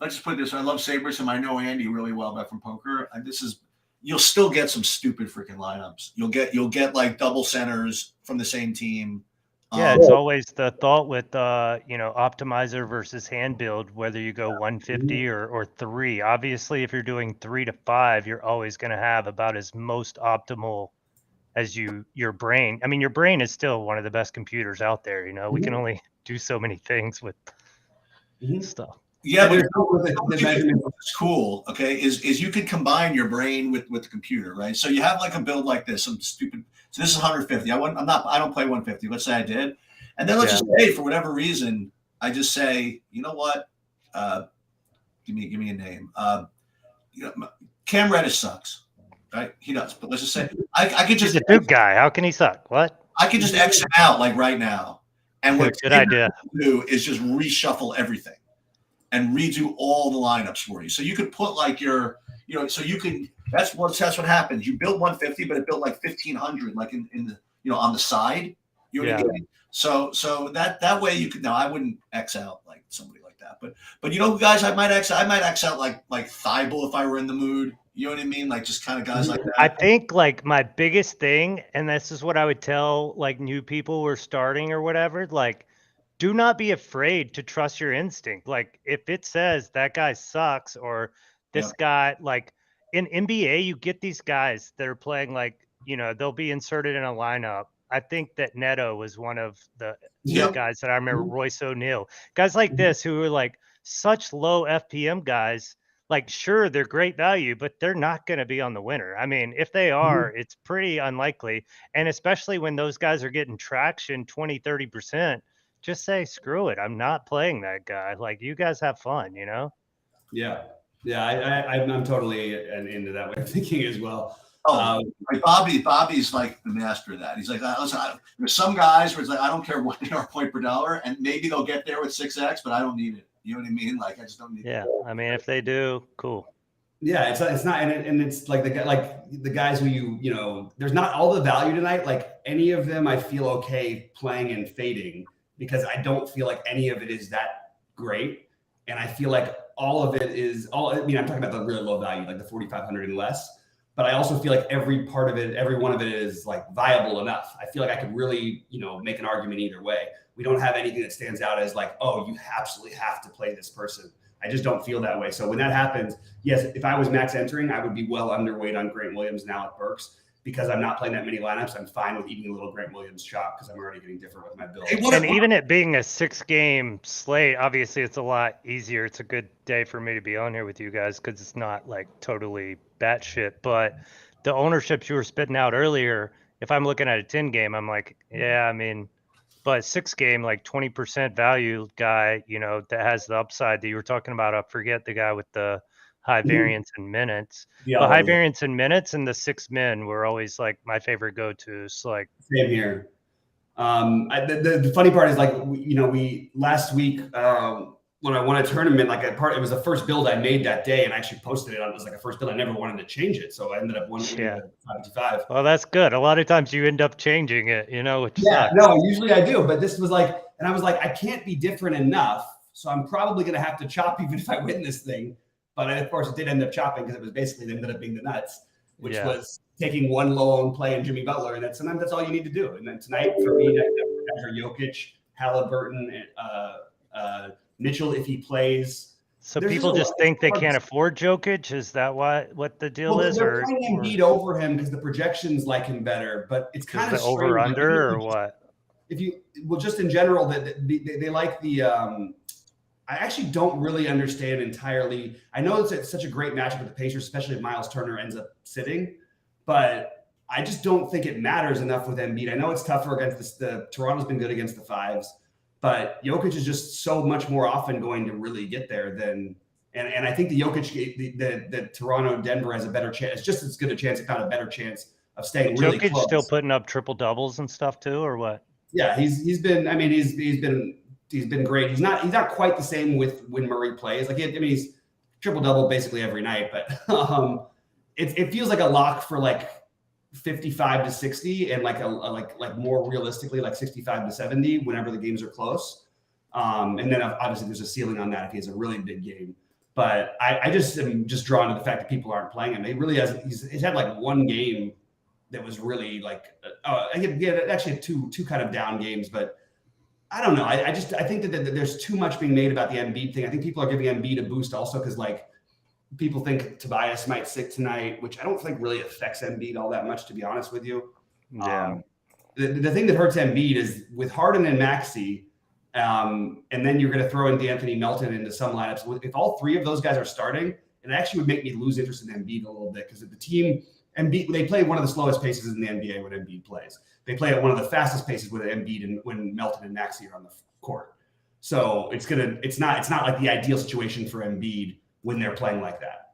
Speaker 1: let's just put it this way. I love SaberSim. I know Andy really well back from poker. You'll still get some stupid freaking lineups. You'll get like double centers from the same team.
Speaker 2: Yeah, it's always the thought with optimizer versus hand build, whether you go 150 or 3. Obviously, if you're doing 3 to 5, you're always going to have about as most optimal as your brain. I mean, your brain is still one of the best computers out there. We can only do so many things with stuff.
Speaker 1: Yeah, but it's cool. Okay, is you could combine your brain with the computer, right? So you have like a build like this, some stupid. So this is 150. I don't play 150. Let's say I did, and then let's just say for whatever reason, I just say, you know what? Give me a name. Cam Reddish sucks. Right? He does. But let's just say I could just
Speaker 2: He's a Duke guy. How can he suck? What?
Speaker 1: I could just X him out like right now. And what
Speaker 2: good idea
Speaker 1: do is just reshuffle everything and redo all the lineups for you. So you could put like your, so you can. That's what happens. You build 150, but it built like 1500, like in the on the side. You know what I mean? So that way you could. Now I wouldn't X out like somebody like that, but guys, I might X out like Thibault if I were in the mood. You know what I mean? Like just kind of guys like that.
Speaker 2: I think like my biggest thing, and this is what I would tell like new people who are starting or whatever, like do not be afraid to trust your instinct. Like if it says that guy sucks or this guy, like in NBA, you get these guys that are playing like, they'll be inserted in a lineup. I think that Neto was one of the guys that I remember, Royce O'Neal, guys like this who are like such low FPM guys. Like, sure, they're great value, but they're not going to be on the winner. I mean, if they are, it's pretty unlikely. And especially when those guys are getting traction 20, 30%, just say, screw it. I'm not playing that guy. Like, you guys have fun,
Speaker 3: Yeah. Yeah. I'm totally into that way of thinking as well.
Speaker 1: Oh, like Bobby's like the master of that. He's like, listen, there's some guys where it's like, I don't care what they are point per dollar, and maybe they'll get there with 6X, but I don't need it. You know what I mean? Like, I just don't need it.
Speaker 2: Yeah. I mean, if they do, cool.
Speaker 3: Yeah, it's not, and it's like the guys who there's not all the value tonight. Like any of them, I feel okay playing and fading because I don't feel like any of it is that great, and I feel like all of it is all. I mean, I'm talking about the really low value, like the 4,500 and less. But I also feel like every part of it, every one of it is like viable enough. I feel like I could really, make an argument either way. We don't have anything that stands out as like, oh, you absolutely have to play this person. I just don't feel that way. So when that happens, yes, if I was max entering, I would be well underweight on Grant Williams now at Burks because I'm not playing that many lineups. I'm fine with eating a little Grant Williams chop because I'm already getting different with my build.
Speaker 2: And even it being a 6-game slate, obviously it's a lot easier. It's a good day for me to be on here with you guys because it's not like totally batshit. But the ownerships you were spitting out earlier, if I'm looking at a 10-game, I'm like, yeah, I mean, but 6-game, like 20% value guy, that has the upside that you were talking about. I forget the guy with the high variance in minutes. The high variance in minutes and the 6 men were always like my favorite go-tos. Like
Speaker 3: same here. The funny part is like we last week when I won a tournament, it was the first build I made that day, and I actually posted it on. It was like a first build. I never wanted to change it, so I ended up winning 555.
Speaker 2: Well, that's good. A lot of times you end up changing it, which sucks.
Speaker 3: No, usually I do, but this was like, and I was like, I can't be different enough, so I'm probably going to have to chop even if I win this thing. But of course, it did end up chopping because it was basically they ended up being the nuts, which was taking one low-owned play in Jimmy Butler, and sometimes that's all you need to do. And then tonight for me, after Jokic, Halliburton, Mitchell if he plays.
Speaker 2: So people just think they can't afford Jokic. Is that what the deal is?
Speaker 3: They're playing Embiid over him because the projections like him better, but it's kind of
Speaker 2: over under or what?
Speaker 3: Just in general, that they like the. I actually don't really understand entirely. I know it's such a great matchup with the Pacers, especially if Miles Turner ends up sitting, but I just don't think it matters enough with Embiid. I know it's tougher against the Toronto's been good against the 5s, but Jokic is just so much more often going to really get there than, and I think the Jokic, the Toronto Denver has a better chance. It's just as good a chance, if not a better chance, of staying really close.
Speaker 2: Jokic still putting up triple doubles and stuff too, or what?
Speaker 3: Yeah, he's been. I mean, he's been great. He's not quite the same with when Murray plays. Like he's triple double basically every night, but it feels like a lock for like 55 to 60 and like more realistically like 65 to 70 whenever the games are close. And then obviously there's a ceiling on that if he has a really big game. But I just am just drawn to the fact that people aren't playing him. He really hasn't. He's had like one game that was really like actually two kind of down games, but I don't know. I think that there's too much being made about the Embiid thing. I think people are giving Embiid a boost also because like people think Tobias might sit tonight, which I don't think really affects Embiid all that much, to be honest with you.
Speaker 2: Yeah.
Speaker 3: The thing that hurts Embiid is with Harden and Maxey, and then you're going to throw in D'Anthony Melton into some lineups. If all three of those guys are starting, it actually would make me lose interest in Embiid a little bit because the team Embiid, they play one of the slowest paces in the NBA when Embiid plays. They play at one of the fastest paces with Embiid and when Melton and Maxey are on the court. So it's not like the ideal situation for Embiid when they're playing like that.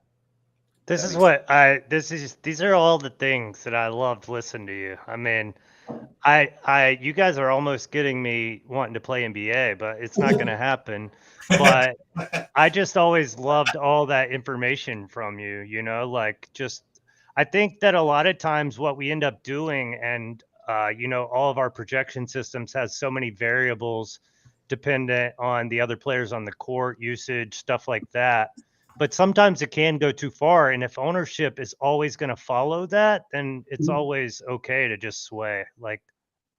Speaker 2: These are all the things that I loved listening to you. I mean, you guys are almost getting me wanting to play NBA, but it's not going to happen. But I just always loved all that information from you, like I think that a lot of times what we end up doing and, all of our projection systems has so many variables dependent on the other players on the court, usage, stuff like that. But sometimes it can go too far. And if ownership is always going to follow that, then it's always okay to just sway. Like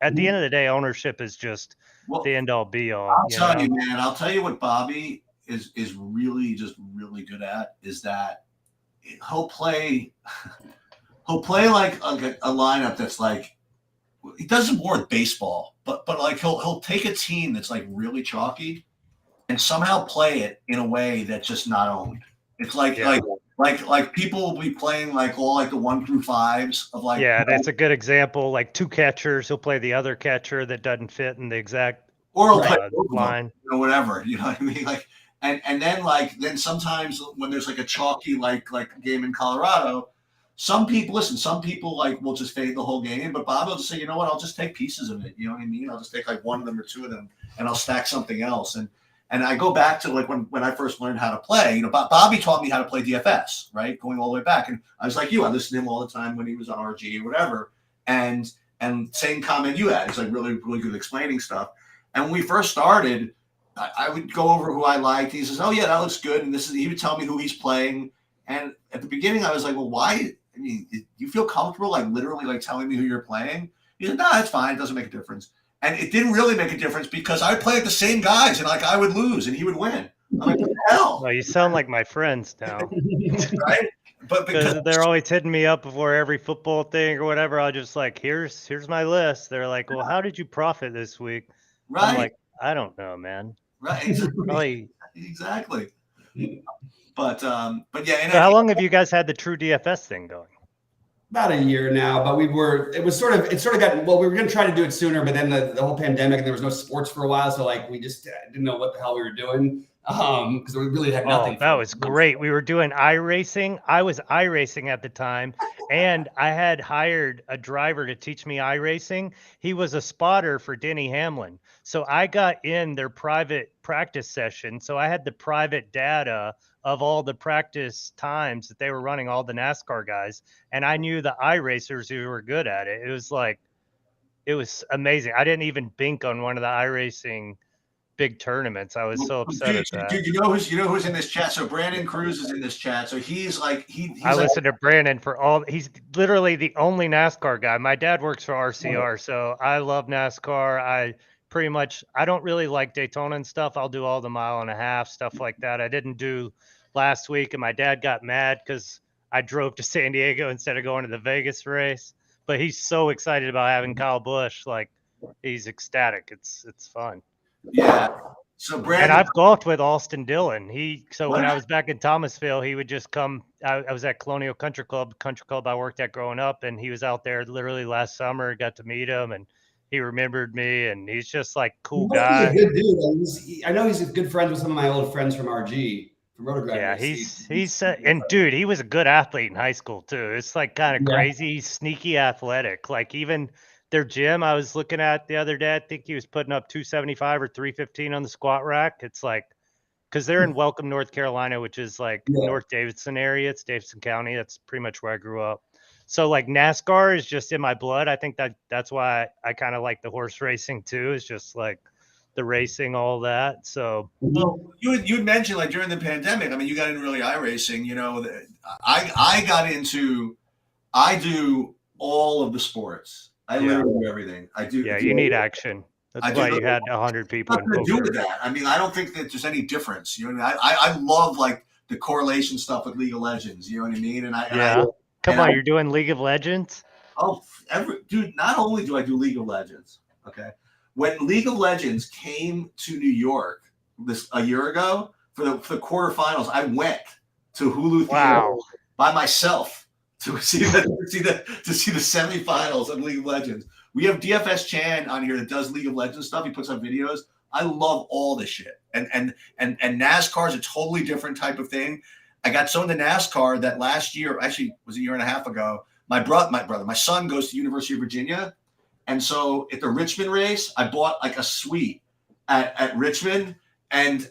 Speaker 2: at the end of the day, ownership is just the end all be all.
Speaker 1: I'll tell you, man. I'll tell you what Bobby is really just really good at is that he'll play like a lineup that's like he does it more with baseball, but like he'll take a team that's like really chalky and somehow play it in a way that's just not owned. It's like people will be playing like all like the 1 through 5s of like
Speaker 2: that's a good example. Like 2 catchers, he'll play the other catcher that doesn't fit in the exact line
Speaker 1: or whatever. You know what I mean? Like and then sometimes when there's like a chalky like game in Colorado, some people like will just fade the whole game, but Bob will just say, you know what, I'll just take pieces of it. You know what I mean? I'll just take like 1 of them or 2 of them and I'll stack something else. And I go back to like when I first learned how to play, Bobby taught me how to play DFS, right? Going all the way back. And I was like I listened to him all the time when he was on RG or whatever. And same comment you had. It's like really, really good explaining stuff. And when we first started, I would go over who I liked. He says, oh yeah, that looks good. And he would tell me who he's playing. And at the beginning I was like, well, why? I mean, you feel comfortable like literally like telling me who you're playing? He said, no, it's fine. It doesn't make a difference. And it didn't really make a difference because I played the same guys and like I would lose and he would win. I'm like, what the hell?
Speaker 2: Well, you sound like my friends now.
Speaker 1: Right? But because
Speaker 2: they're always hitting me up before every football thing or whatever. I'll just like, here's my list. They're like, well, how did you profit this week?
Speaker 1: Right.
Speaker 2: I'm like, I don't know, man.
Speaker 1: Right. Exactly. But yeah. And
Speaker 2: so how long have you guys had the True DFS thing going?
Speaker 3: About a year now, but it sort of got, well, we were going to try to do it sooner, but then the whole pandemic and there was no sports for a while. So like, we just didn't know what the hell we were doing. Because we really had nothing.
Speaker 2: Oh, that was great. We were doing iRacing. I was iRacing at the time, and I had hired a driver to teach me iRacing. He was a spotter for Denny Hamlin. So I got in their private practice session. So I had the private data of all the practice times that they were running, all the NASCAR guys. And I knew the iRacers who were good at it. It was amazing. I didn't even bink on one of the iRacing big tournaments. I was so upset at that.
Speaker 1: Dude, you know who's in this chat? So Brandon Cruz is in this chat. So he's like
Speaker 2: I listen to Brandon for all. He's literally the only NASCAR guy. My dad works for RCR, so I love NASCAR. I don't really like Daytona and stuff. I'll do all the 1.5 mile stuff like that. I didn't do last week, and my dad got mad because I drove to San Diego instead of going to the Vegas race. But he's so excited about having Kyle Busch. Like he's ecstatic. It's fun.
Speaker 1: Yeah. So Brandon,
Speaker 2: and I've golfed with Austin Dillon. When I was back in Thomasville, he would just come. I was at Colonial Country Club I worked at growing up, and he was out there literally last summer. Got to meet him, and he remembered me, and he's just like cool guy.
Speaker 3: He's a good dude. I know he's good friends with some of my old friends from RG.
Speaker 2: Yeah, he's and dude, he was a good athlete in high school too. It's like kind of crazy, sneaky athletic. Like even their gym I was looking at the other day, I think he was putting up 275 or 315 on the squat rack. It's like, because they're in Welcome, North Carolina, which is like North Davidson area. It's Davidson County. That's pretty much where I grew up. So like NASCAR is just in my blood. I think that's why I kind of like the horse racing too. It's just like the racing, all that. So
Speaker 1: well, you mentioned like during the pandemic, I mean, you got into really iRacing, I do all of the sports. I literally do everything. I do.
Speaker 2: Yeah, you need action. That's why you had 100 people in poker.
Speaker 1: Do with that. I mean, I don't think that there's any difference. You know what I mean? I love like the correlation stuff with League of Legends. You know what I mean?
Speaker 2: Come on, you're doing League of Legends?
Speaker 1: Oh, dude, not only do I do League of Legends, okay? When League of Legends came to New York a year ago for the quarterfinals, I went to Hulu Theater by myself to see the semifinals of League of Legends. We have DFS Chan on here that does League of Legends stuff. He puts up videos. I love all this shit. And NASCAR is a totally different type of thing. I got so into NASCAR that last year, actually was a year and a half ago, my son goes to University of Virginia. And so at the Richmond race, I bought like a suite at Richmond, and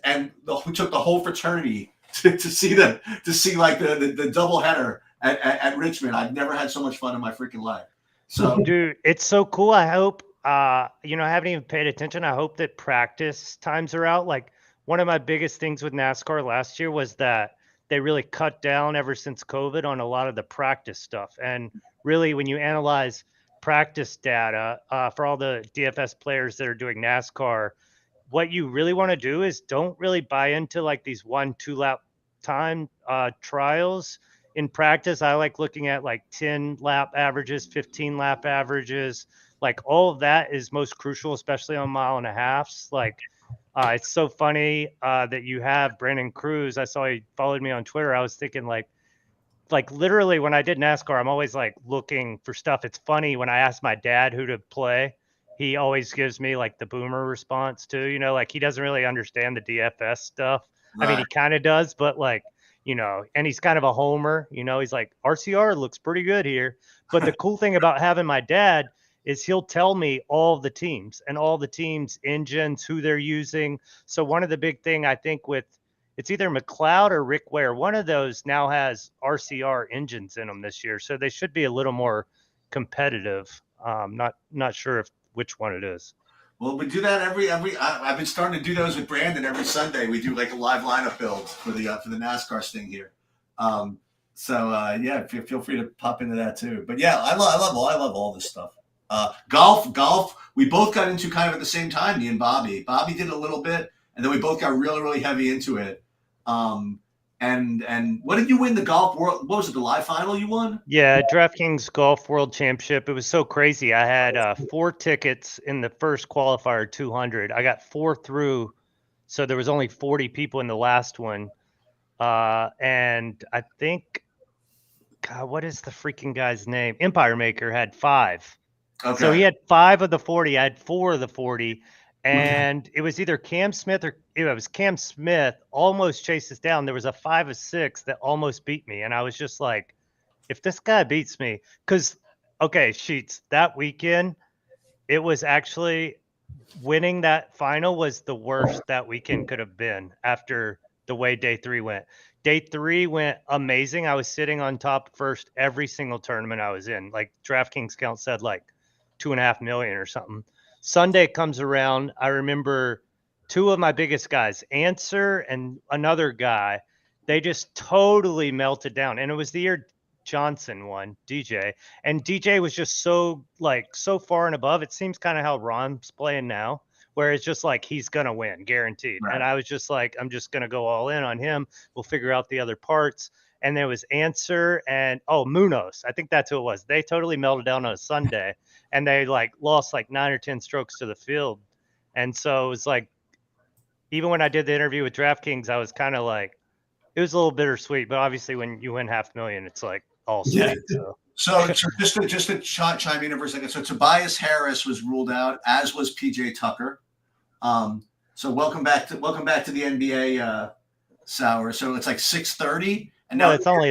Speaker 1: we took the whole fraternity to see like the double header at Richmond. I've never had so much fun in my freaking life. So,
Speaker 2: dude, it's so cool. I hope, I haven't even paid attention. I hope that practice times are out. Like, one of my biggest things with NASCAR last year was that they really cut down ever since COVID on a lot of the practice stuff. And really, when you analyze practice data for all the DFS players that are doing NASCAR, what you really want to do is don't really buy into like these 1-2 lap time trials. In practice, I like looking at like 10 lap averages, 15 lap averages. Like, all of that is most crucial, especially on 1.5 miles. Like, it's so funny that you have Brandon Cruz. I saw he followed me on Twitter. I was thinking like literally when I did NASCAR, I'm always like looking for stuff. It's funny when I ask my dad who to play, he always gives me like the boomer response too. Like, he doesn't really understand the DFS stuff. Right. I mean, he kind of does, but like, and he's kind of a homer. He's like, RCR looks pretty good here. But the cool thing about having my dad is he'll tell me all the teams and all the teams' engines, who they're using. So one of the big thing I think with, it's either McLeod or Rick Ware, one of those now has RCR engines in them this year. So they should be a little more competitive. Not sure which one it is.
Speaker 1: Well, we do that I've been starting to do those with Brandon every Sunday. We do like a live lineup build for the NASCAR thing here. Yeah, feel free to pop into that too. But yeah, I love all this stuff. Golf, we both got into kind of at the same time, me and Bobby. Bobby did a little bit, and then we both got really, really heavy into it. And what did you win the golf world? What was it, the live final you won?
Speaker 2: Yeah, DraftKings Golf World Championship. It was so crazy. I had 4 tickets in the first qualifier 200. I got 4 through, so there was only 40 people in the last one. And I think, God, what is the freaking guy's name? Empire Maker had 5. Okay. So he had 5 of the 40. I had 4 of the 40. And it was either Cam Smith or it was Cam Smith almost chased us down. There was a 5 of 6 that almost beat me. And I was just like, if this guy beats me, because, okay, Sheets, that weekend, it was actually winning that final was the worst that weekend could have been after the way day 3 went. Day 3 went amazing. I was sitting on top first every single tournament I was in. Like, DraftKings count said like 2.5 million or something. Sunday comes around. I remember 2 of my biggest guys, Answer and another guy, they just totally melted down. And it was the year Johnson won, DJ. And DJ was just so far and above. It seems kind of how Ron's playing now, where it's just like he's going to win, guaranteed. Right. And I was just like, I'm just going to go all in on him. We'll figure out the other parts. And there was Answer and, Munoz. I think that's who it was. They totally melted down on a Sunday. And they lost 9 or 10 strokes to the field. And so it was like, even when I did the interview with DraftKings, I was kind of like, it was a little bittersweet, but obviously when you win $500,000, it's like all sweet.
Speaker 1: Yeah. So just to chime in for a second. So Tobias Harris was ruled out, as was PJ Tucker. So welcome back to the NBA Sour. So it's 6:30. And now
Speaker 2: it's only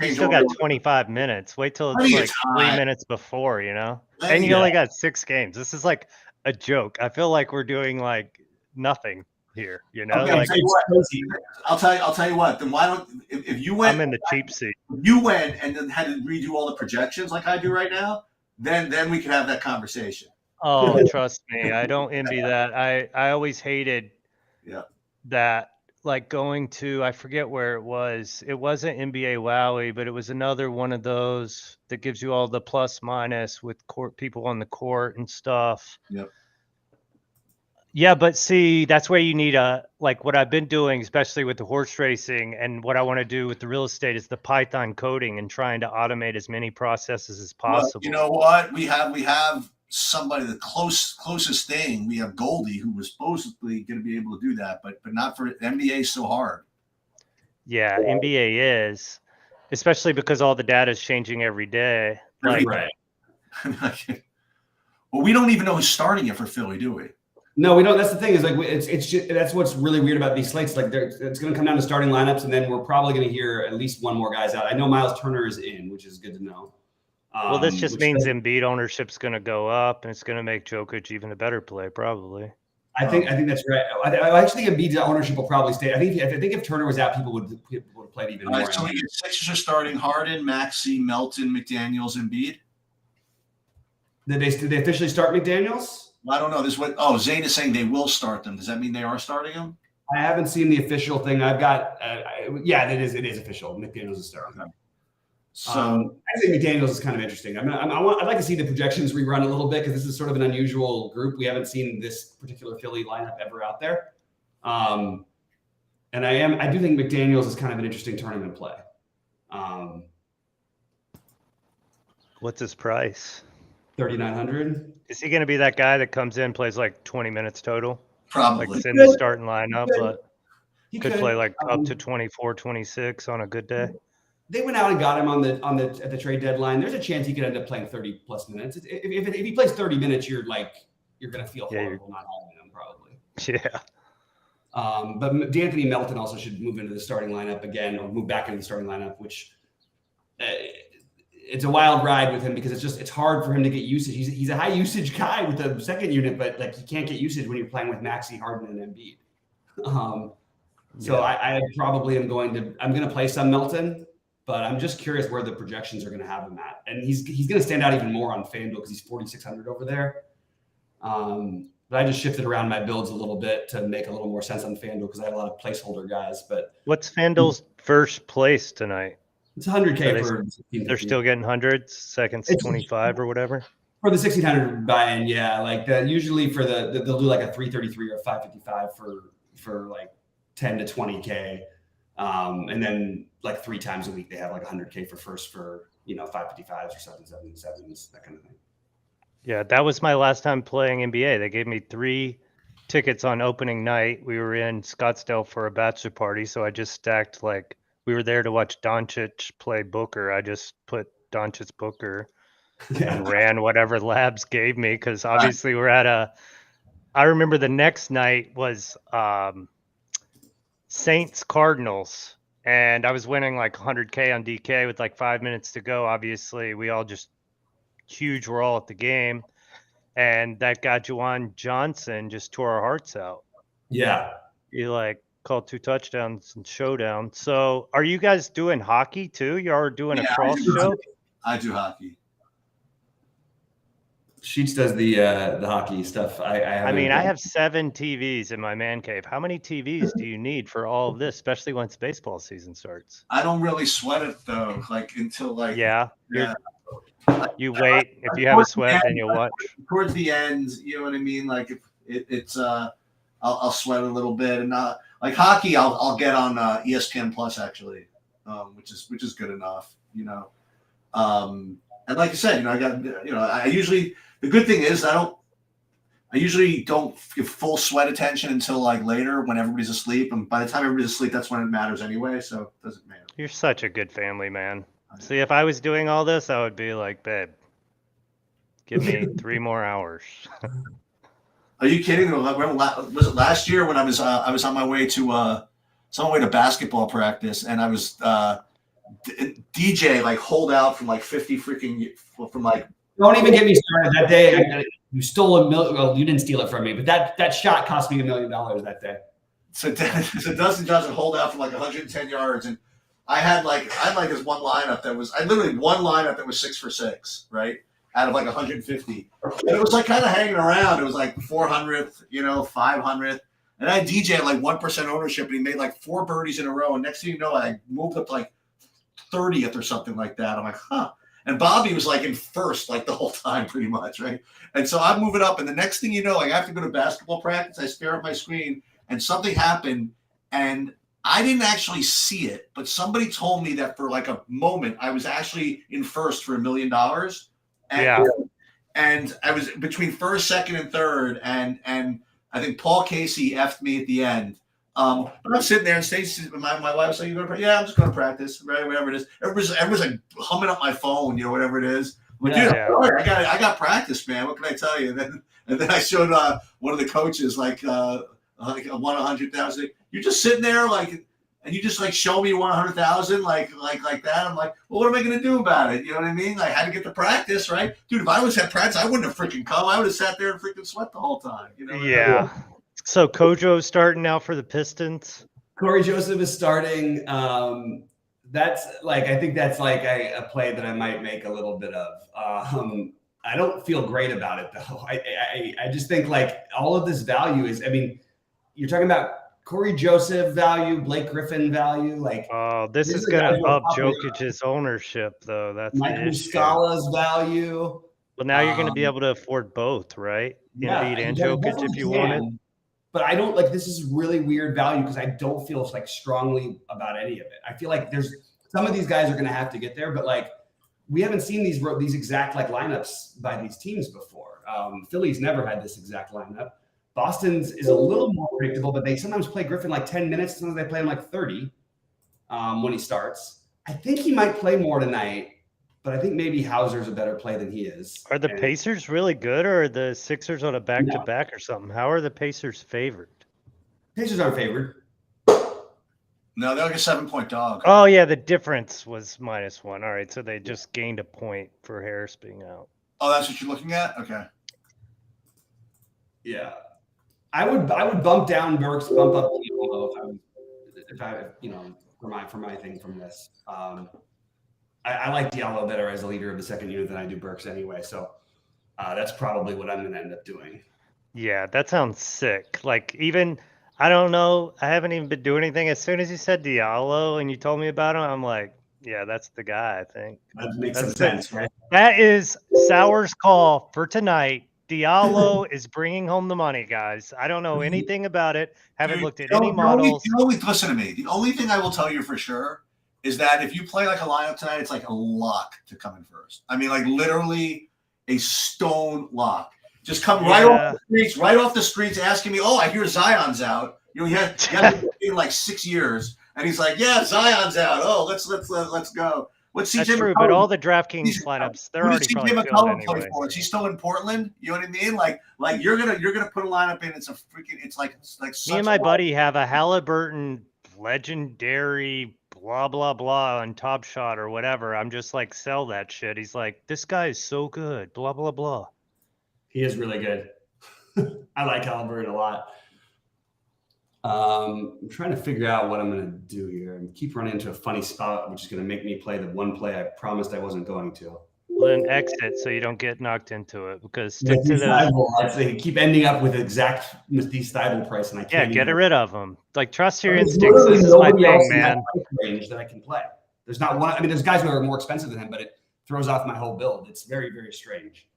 Speaker 2: you still got 25 minutes. Wait till it's 3 minutes before, and you only got 6 games. This is like a joke. I feel like we're doing nothing here, Okay,
Speaker 1: I'll tell you what. Then why don't if you went?
Speaker 2: I'm in the cheap seat.
Speaker 1: If you went and then had to redo all the projections like I do right now, then we could have that conversation.
Speaker 2: Oh, trust me, I don't envy that. I always hated that. Going to, I forget where it was. It wasn't NBA Wowie, but it was another one of those that gives you all the plus minus with people on the court and stuff.
Speaker 1: Yep.
Speaker 2: Yeah, but see, that's where you need what I've been doing, especially with the horse racing, and what I want to do with the real estate is the Python coding and trying to automate as many processes as possible.
Speaker 1: Well, you know what? We have somebody, the closest thing. We have Goldie, who was supposedly going to be able to do that, but not for NBA is so hard.
Speaker 2: Yeah, NBA is, especially because all the data is changing every day.
Speaker 1: Right. Well, we don't even know who's starting it for Philly, do we?
Speaker 3: No, we don't. That's the thing is like it's just, that's what's really weird about these slates. Like it's going to come down to starting lineups, and then we're probably going to hear at least one more guy's out. I know Miles Turner is in, which is good to know.
Speaker 2: Well, this just means Embiid ownership's going to go up, and it's going to make Jokic even a better play, probably.
Speaker 3: I think that's right. I actually think Embiid's ownership will probably stay. I think if Turner was out, people would have played even more.
Speaker 1: So the Sixers are starting Harden, Maxey, Melton, McDaniels, Embiid.
Speaker 3: Did they officially start McDaniels?
Speaker 1: Well, I don't know. Zane is saying they will start them. Does that mean they are starting them?
Speaker 3: I haven't seen the official thing. I've got yeah, it is official. McDaniels is starting. Okay. So I think McDaniels is kind of interesting. I'd like to see the projections rerun a little bit because this is sort of an unusual group. We haven't seen this particular Philly lineup ever out there. And I do think McDaniels is kind of an interesting tournament play.
Speaker 2: What's his price?
Speaker 3: 3,900.
Speaker 2: Is he going to be that guy that comes in, plays like 20 minutes total?
Speaker 1: Probably.
Speaker 2: Like in the starting lineup, but he could play like up to 24, 26 on a good day.
Speaker 3: They went out and got him at the trade deadline. There's a chance he could end up playing 30 plus minutes. If he plays 30 minutes, you're going to feel horrible not having him probably.
Speaker 2: Yeah.
Speaker 3: But D'Anthony Melton also should move into the starting lineup again, or move back into the starting lineup, which it's a wild ride with him because it's hard for him to get usage. He's a high usage guy with the second unit, but like he can't get usage when you're playing with Maxey, Harden, and Embiid. So I probably I'm going to play some Melton, but I'm just curious where the projections are going to have him at, and he's going to stand out even more on FanDuel because he's 4,600 over there. But I just shifted around my builds a little bit to make a little more sense on FanDuel because I have a lot of placeholder guys. But
Speaker 2: what's FanDuel's first place tonight?
Speaker 3: It's 100K
Speaker 2: they're still getting hundreds, seconds 25 or whatever.
Speaker 3: For the 1,600 buy-in, yeah. Like usually for they'll do like a 333 or 555 for like 10 to 20K. And then like 3 times a week they have like 100K for 555s or 777s, that kind of thing.
Speaker 2: Yeah, that was my last time playing NBA. They gave me 3 tickets on opening night. We were in Scottsdale for a bachelor party, so I just stacked we were there to watch Doncic play Booker. I just put Doncic Booker and ran whatever labs gave me because obviously we're at I remember the next night was Saints Cardinals, and I was winning like 100K on DK with like 5 minutes to go. Obviously, we all just huge roll at the game, and that guy Juwan Johnson just tore our hearts out.
Speaker 3: Yeah,
Speaker 2: he called 2 touchdowns and showdown. So, are you guys doing hockey too? You are doing a cross show?
Speaker 1: I do hockey.
Speaker 3: Sheets does the hockey stuff. I
Speaker 2: have 7 TVs in my man cave. How many TVs do you need for all of this, especially once baseball season starts?
Speaker 1: I don't really sweat it though, until
Speaker 2: you wait. If you have a sweat, then you'll watch.
Speaker 1: Towards the end, you know what I mean? Like if I'll sweat a little bit, and like hockey, I'll get on ESPN Plus actually, which is good enough, you know. And like I said, I usually, the good thing is I usually don't give full sweat attention until later when everybody's asleep, and by the time everybody's asleep, that's when it matters anyway. So it doesn't matter.
Speaker 2: You're such a good family man. See, if I was doing all this, I would be like, babe, give me 3 more hours.
Speaker 1: Are you kidding? Was it last year when I was on my way to basketball practice, and I was DJ hold out from 50 freaking from
Speaker 3: Don't even get me started. That day you stole $1 million. Well, you didn't steal it from me, but that shot cost me $1 million that day.
Speaker 1: So Dustin Johnson hold out for 110 yards, and I had this one lineup that was one lineup that was 6 for 6, right? Out of 150. And it was kind of hanging around. It was 400th, 500th. And I DJ at 1% ownership, and he made 4 birdies in a row. And next thing you know, I moved up to 30th or something like that. I'm like, huh. And Bobby was in first the whole time pretty much, right? And so I'm moving up, and the next thing you know, I have to go to basketball practice. I stare at my screen, and something happened, and I didn't actually see it, but somebody told me that for a moment I was actually in first for $1 million. And I was between first, second, and third, and I think Paul Casey effed me at the end. But I'm sitting there, and Stacey, my wife was like, "You going to practice?" Yeah, I'm just going to practice, right? Whatever it is. Everyone's humming up my phone, whatever it is. Well, dude, I got practice, man. What can I tell you? And then I showed one of the coaches like I won 100,000. You're just sitting there like, and you just like show me 100,000 like that. I'm like, well, what am I going to do about it? You know what I mean? Like, I had to get the practice, right, dude? If I was at practice, I wouldn't have freaking come. I would have sat there and freaking sweat the whole time. You know?
Speaker 2: Yeah. So Kojo's starting now for the Pistons.
Speaker 3: Corey Joseph is starting. That's like, I think that's like a play that I might make a little bit of. I don't feel great about it though. I just think like all of this value is, I mean, you're talking about Corey Joseph value, Blake Griffin value. Like,
Speaker 2: this is going to up Jokic's ownership though. That's
Speaker 3: Mike Muscala's value.
Speaker 2: Well, now you're going to be able to afford both, right?
Speaker 3: Yeah,
Speaker 2: Embiid and Jokic if you want it.
Speaker 3: But I don't like, this is really weird value because I don't feel like strongly about any of it. I feel like there's some of these guys are going to have to get there, but like we haven't seen these exact like lineups by these teams before. Philly's never had this exact lineup. Boston's is a little more predictable, but they sometimes play Griffin like 10 minutes. Sometimes they play him like 30 when he starts. I think he might play more tonight, but I think maybe Hauser's a better play than he is.
Speaker 2: Are the Pacers really good, or are the Sixers on a back-to-back or something? How are the Pacers favored?
Speaker 3: Pacers aren't favored.
Speaker 1: No, they're like a 7-point dog.
Speaker 2: Oh, yeah, the difference was -1. All right, so they just gained a point for Harris being out.
Speaker 1: Oh, that's what you're looking at? Okay.
Speaker 3: Yeah. I would bump down Burks, bump up if I for my thing from this. I like Diallo better as a leader of the second unit than I do Burks anyway. So that's probably what I'm going to end up doing.
Speaker 2: Yeah, that sounds sick. Like, even, I don't know, I haven't even been doing anything. As soon as you said Diallo and you told me about him, I'm like, yeah, that's the guy, I think.
Speaker 3: That makes some sense, right?
Speaker 2: That is Sauer's call for tonight. Diallo is bringing home the money, guys. I don't know anything about it. Haven't looked at any models.
Speaker 1: Listen to me. The only thing I will tell you for sure is that if you play like a lineup tonight, it's like a lock to come in first. I mean, like literally a stone lock. Just come right off the streets, asking me, "Oh, I hear Zion's out." You know, he had been like 6 years, and he's like, "Yeah, Zion's out. Oh, let's go." What's CJ?
Speaker 2: That's true, but all the DraftKings lineups, they're already probably filled anyway.
Speaker 1: Is he still in Portland? You know what I mean? Like you're gonna put a lineup in. It's like
Speaker 2: me and my buddy have a Halliburton legendary blah blah blah on Top Shot or whatever. I'm just like, sell that shit. He's like, this guy is so good. Blah blah blah.
Speaker 3: He is really good. I like Halliburton a lot. I'm trying to figure out what I'm going to do here. I keep running into a funny spot, which is going to make me play the one play I promised I wasn't going to.
Speaker 2: Well, then exit so you don't get knocked into it, because stick to the.
Speaker 3: They keep ending up with exact Matisse Thybulle price, and I can't.
Speaker 2: Yeah, get rid of them. Like, trust your instincts. This is my thing, man.
Speaker 3: Range that I can play. There's not one. I mean, there's guys who are more expensive than him, but it throws off my whole build. It's very, very strange.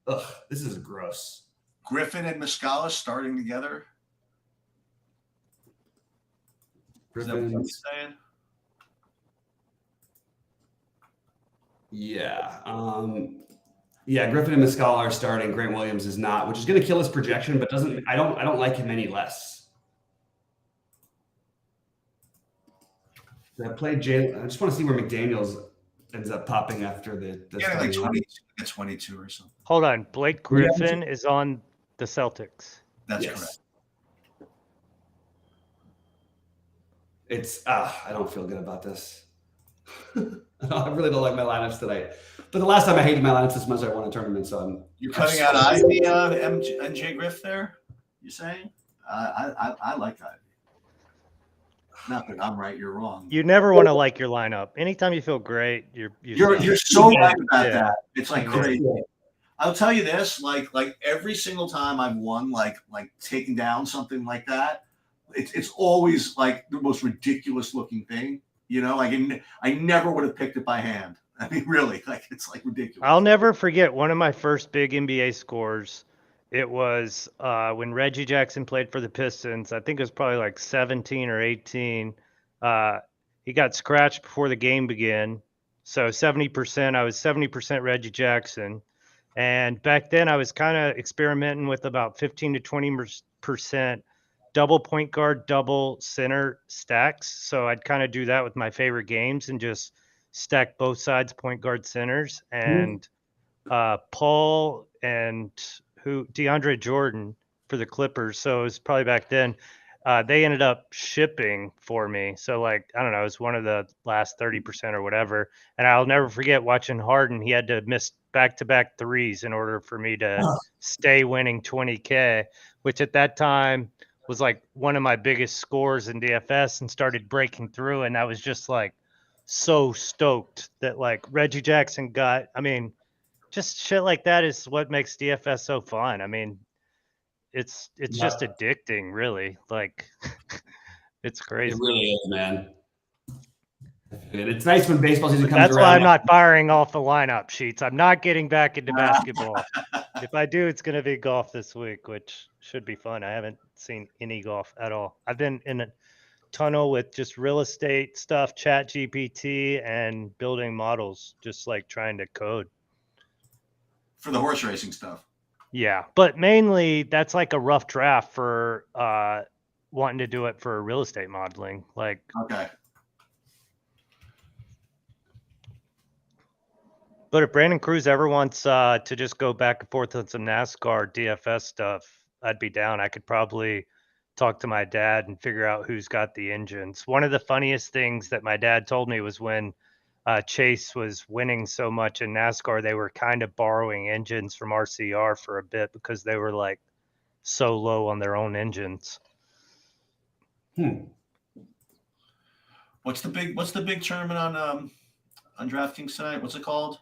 Speaker 3: Ugh, this is gross.
Speaker 1: Griffin and Muscala starting together.
Speaker 3: Griffin. Saying? Yeah. Griffin and Muscala are starting. Grant Williams is not, which is going to kill his projection, but I don't like him any less. I played Jalen. I just want to see where McDaniels ends up popping after the
Speaker 1: like 22 or something.
Speaker 2: Hold on. Blake Griffin is on the Celtics.
Speaker 1: That's correct.
Speaker 3: It's I don't feel good about this. I really don't like my lineups tonight. But the last time I hated my lineups this much, I won a tournament. So
Speaker 1: you're cutting out Ivy, MJ Griff there. You're saying I like Ivy. Not that I'm right, you're wrong.
Speaker 2: You never want to like your lineup. Anytime you feel great,
Speaker 1: you're so right about that. It's like crazy. I'll tell you this, like every single time I've won, like taking down something like that. It's always like the most ridiculous looking thing, you know. Like I never would have picked it by hand. I mean, really, like it's like ridiculous.
Speaker 2: I'll never forget one of my first big NBA scores. It was when Reggie Jackson played for the Pistons. I think it was probably like 17 or 18. He got scratched before the game began, so 70%. I was 70% Reggie Jackson, and back then I was kind of experimenting with about 15 to 20% double point guard, double center stacks. So I'd kind of do that with my favorite games and just stack both sides point guard centers. And Paul and DeAndre Jordan for the Clippers. So it was probably back then. They ended up shipping for me. So like, I don't know, it was one of the last 30% or whatever. And I'll never forget watching Harden. He had to miss back-to-back threes in order for me to stay winning 20K, which at that time was like one of my biggest scores in DFS, and started breaking through. And I was just like so stoked that like Reggie Jackson got, I mean, just shit like that is what makes DFS so fun. I mean, it's just addicting, really. Like, it's crazy.
Speaker 3: It really is, man. It's nice when baseball season comes around.
Speaker 2: That's why I'm not firing off the lineup sheets. I'm not getting back into basketball. If I do, it's going to be golf this week, which should be fun. I haven't seen any golf at all. I've been in a tunnel with just real estate stuff, Chat GPT, and building models, just like trying to code.
Speaker 1: For the horse racing stuff.
Speaker 2: Yeah, but mainly that's like a rough draft for wanting to do it for real estate modeling. Like,
Speaker 1: okay.
Speaker 2: But if Brandon Cruz ever wants to just go back and forth on some NASCAR DFS stuff, I'd be down. I could probably talk to my dad and figure out who's got the engines. One of the funniest things that my dad told me was when Chase was winning so much in NASCAR, they were kind of borrowing engines from RCR for a bit because they were like so low on their own engines.
Speaker 1: What's the big tournament on DraftKings site? What's it called?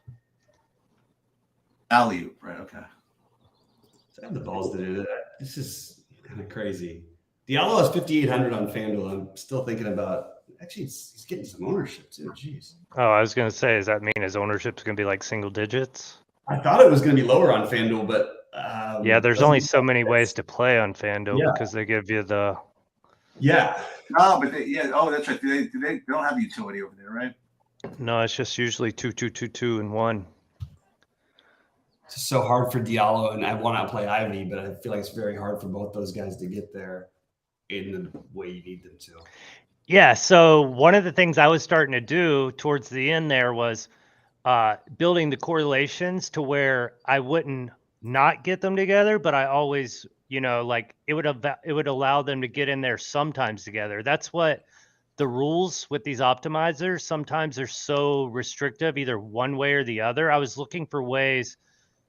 Speaker 1: Alley-oop, right? Okay.
Speaker 3: I have the balls to do that. This is kind of crazy. Diallo has 5,800 on FanDuel. I'm still thinking about. Actually, he's getting some ownership too. Jeez.
Speaker 2: Oh, I was gonna say, does that mean his ownership's gonna be like single digits?
Speaker 3: I thought it was gonna be lower on FanDuel, but
Speaker 2: yeah, there's only so many ways to play on FanDuel because they give you the.
Speaker 3: Yeah.
Speaker 1: No, but oh, that's right. They don't have utility over there, right?
Speaker 2: No, it's just usually 2, 2, 2, 2, and 1.
Speaker 3: It's so hard for Diallo, and I want to play Ivy, but I feel like it's very hard for both those guys to get there in the way you need them to.
Speaker 2: Yeah, so one of the things I was starting to do towards the end there was building the correlations to where I wouldn't not get them together, but I always, like it would allow them to get in there sometimes together. That's what the rules with these optimizers sometimes are so restrictive, either one way or the other. I was looking for ways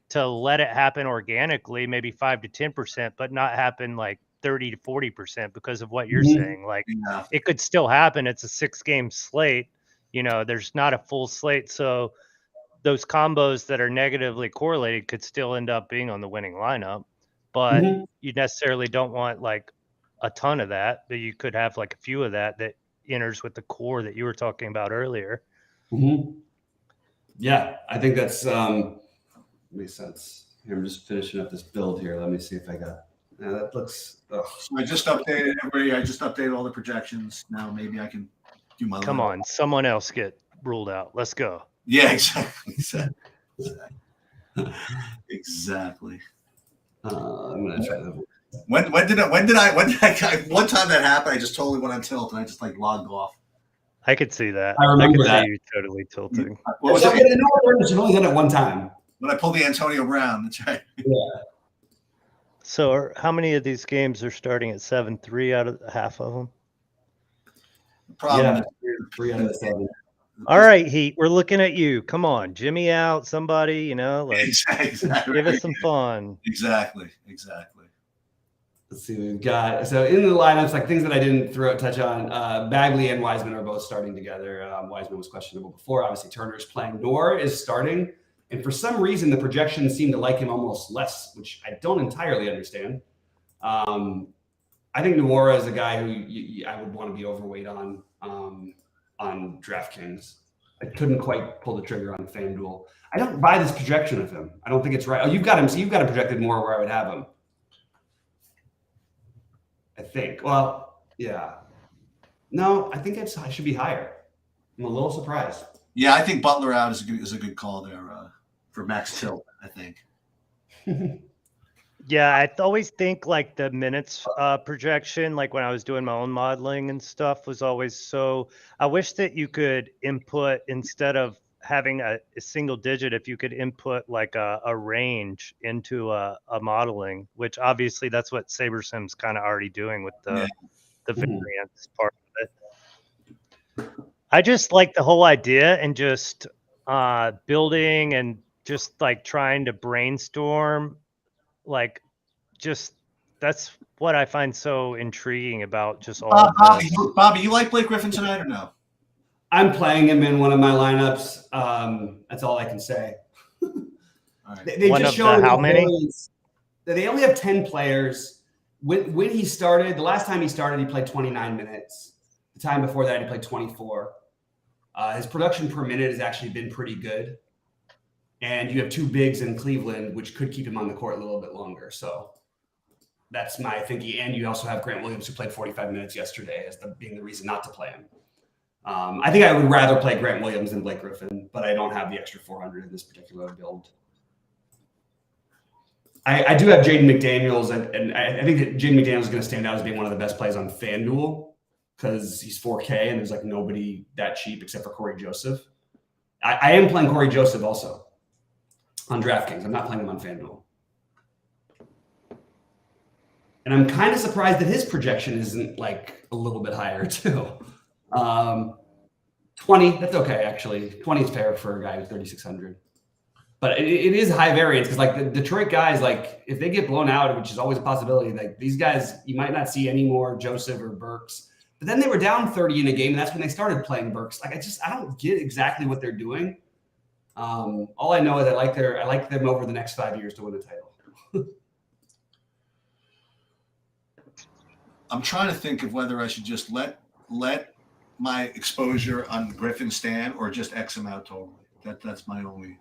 Speaker 2: to let it happen organically, maybe 5 to 10%, but not happen like 30 to 40% because of what you're saying. Like it could still happen. It's a 6-game slate. There's not a full slate. So those combos that are negatively correlated could still end up being on the winning lineup, but you necessarily don't want like a ton of that, but you could have like a few of that enters with the core that you were talking about earlier.
Speaker 3: Yeah, I think that's makes sense. Here, I'm just finishing up this build here. Let me see if I got. That looks.
Speaker 1: So I just updated everybody. I just updated all the projections. Now maybe I can do my.
Speaker 2: Come on, someone else get ruled out. Let's go.
Speaker 1: Yeah, exactly. Exactly.
Speaker 3: I'm gonna try that.
Speaker 1: When did I? One time that happened, I just totally went on tilt and I just like logged off.
Speaker 2: I could see that.
Speaker 3: I remember that.
Speaker 2: See you totally tilting.
Speaker 3: What was it? You've only done it one time.
Speaker 1: When I pulled the Antonio Brown, that's right.
Speaker 3: Yeah.
Speaker 2: So how many of these games are starting at 7-3 out of half of them?
Speaker 3: Probably 3 out of 7.
Speaker 2: All right, Heat, we're looking at you. Come on, Jimmy out, somebody,
Speaker 1: exactly.
Speaker 2: Give us some fun.
Speaker 1: Exactly.
Speaker 3: Let's see, we've got so in the lineups, like things that I didn't touch on. Bagley and Wiseman are both starting together. Wiseman was questionable before. Obviously, Turner's playing. Noor is starting. And for some reason, the projections seem to like him almost less, which I don't entirely understand. I think Noora is a guy who I would want to be overweight on DraftKings. I couldn't quite pull the trigger on FanDuel. I don't buy this projection of him. I don't think it's right. Oh, you've got him. So you've got him projected more where I would have him. I think. Well, yeah. No, I think I should be higher. I'm a little surprised.
Speaker 1: Yeah, I think Butler out is a good call there for Max Tilt, I think.
Speaker 2: Yeah, I always think like the minutes projection, like when I was doing my own modeling and stuff, was always so. I wish that you could input instead of having a single digit if you could input like a range into a modeling, which obviously that's what SaberSim's kind of already doing with the variance part of it. I just like the whole idea and just building and just like trying to brainstorm, like just that's what I find so intriguing about just all of this.
Speaker 1: Bobby, you like Blake Griffin tonight or no?
Speaker 3: I'm playing him in one of my lineups. That's all I can say.
Speaker 1: All right.
Speaker 3: They
Speaker 2: One
Speaker 3: just
Speaker 2: of the how many?
Speaker 3: They only have 10 players. When he started, the last time he started, he played 29 minutes. The time before that, he played 24. His production per minute has actually been pretty good. And you have two bigs in Cleveland, which could keep him on the court a little bit longer. So that's my thinking. And you also have Grant Williams, who played 45 minutes yesterday, as being the reason not to play him. I think I would rather play Grant Williams than Blake Griffin, but I don't have the extra 400 in this particular build. I do have Jaden McDaniels, and I think that Jaden McDaniels is going to stand out as being one of the best plays on FanDuel because he's 4K and there's like nobody that cheap except for Corey Joseph. I am playing Corey Joseph also on DraftKings. I'm not playing him on FanDuel. And I'm kind of surprised that his projection isn't like a little bit higher too. 20, that's okay, actually. 20 is fair for a guy who's 3,600. But it is high variance because, like, the Detroit guys, like, if they get blown out, which is always a possibility, like, these guys, you might not see any more Joseph or Burks. But then they were down 30 in a game, and that's when they started playing Burks. Like, I don't get exactly what they're doing. All I know is I like them over the next 5 years to win the title.
Speaker 1: I'm trying to think of whether I should just let my exposure on Griffin stand or just X him out totally. That's my only.